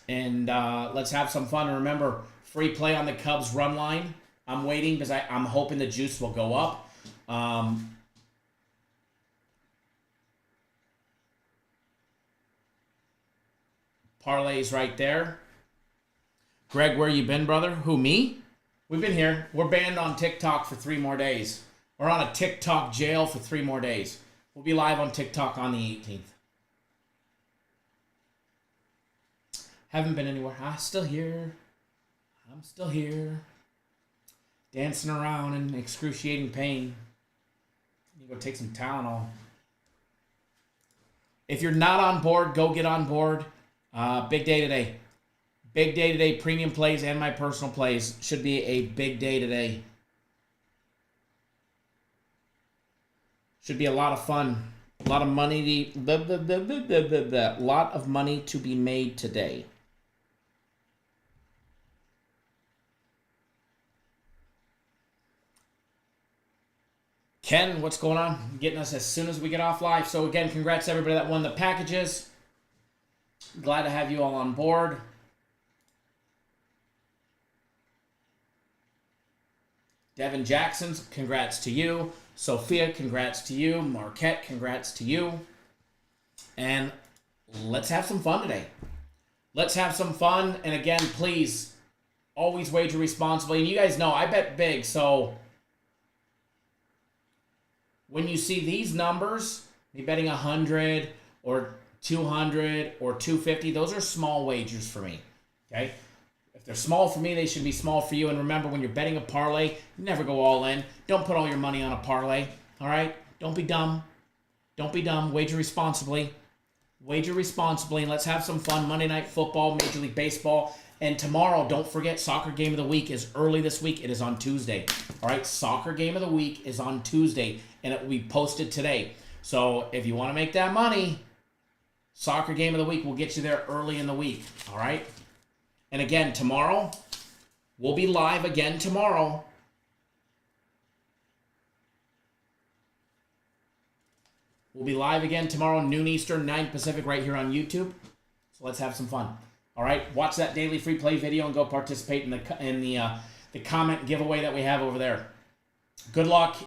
And let's have some fun. And remember, free play on the Cubs run line. I'm waiting because I'm hoping the juice will go up. Parlays right there. Greg, where you been, brother? Who, me? We've been here. We're banned on TikTok for 3 more days. We're on a TikTok jail for 3 more days. We'll be live on TikTok on the 18th. Haven't been anywhere. I'm still here. Dancing around in excruciating pain. You go take some Tylenol. If you're not on board, go get on board. Big day today. Big day today. Premium plays and my personal plays. Should be a big day today. Should be a lot of fun. A lot of money. A lot of money to be made today. Ken, what's going on? Getting us as soon as we get off live. So again, congrats to everybody that won the packages. Glad to have you all on board. Devin Jackson's, congrats to you. Sophia, congrats to you. Marquette, congrats to you. And let's have some fun today. Let's have some fun. And again, please, always wager responsibly. And you guys know, I bet big. So when you see these numbers, me betting 100 or 200 or 250, those are small wagers for me. Okay? If they're small for me, they should be small for you. And remember, when you're betting a parlay, never go all in. Don't put all your money on a parlay. All right? Don't be dumb. Don't be dumb. Wager responsibly. Wager responsibly. And let's have some fun. Monday Night Football, Major League Baseball. And tomorrow, don't forget, Soccer Game of the Week is early this week. It is on Tuesday. All right? Soccer Game of the Week is on Tuesday. And it will be posted today. So if you want to make that money, Soccer Game of the Week will get you there early in the week. All right? And again, tomorrow, we'll be live again tomorrow. We'll be live again tomorrow, noon Eastern, 9 Pacific, right here on YouTube. So let's have some fun. All right? Watch that daily free play video and go participate in the comment giveaway that we have over there. Good luck.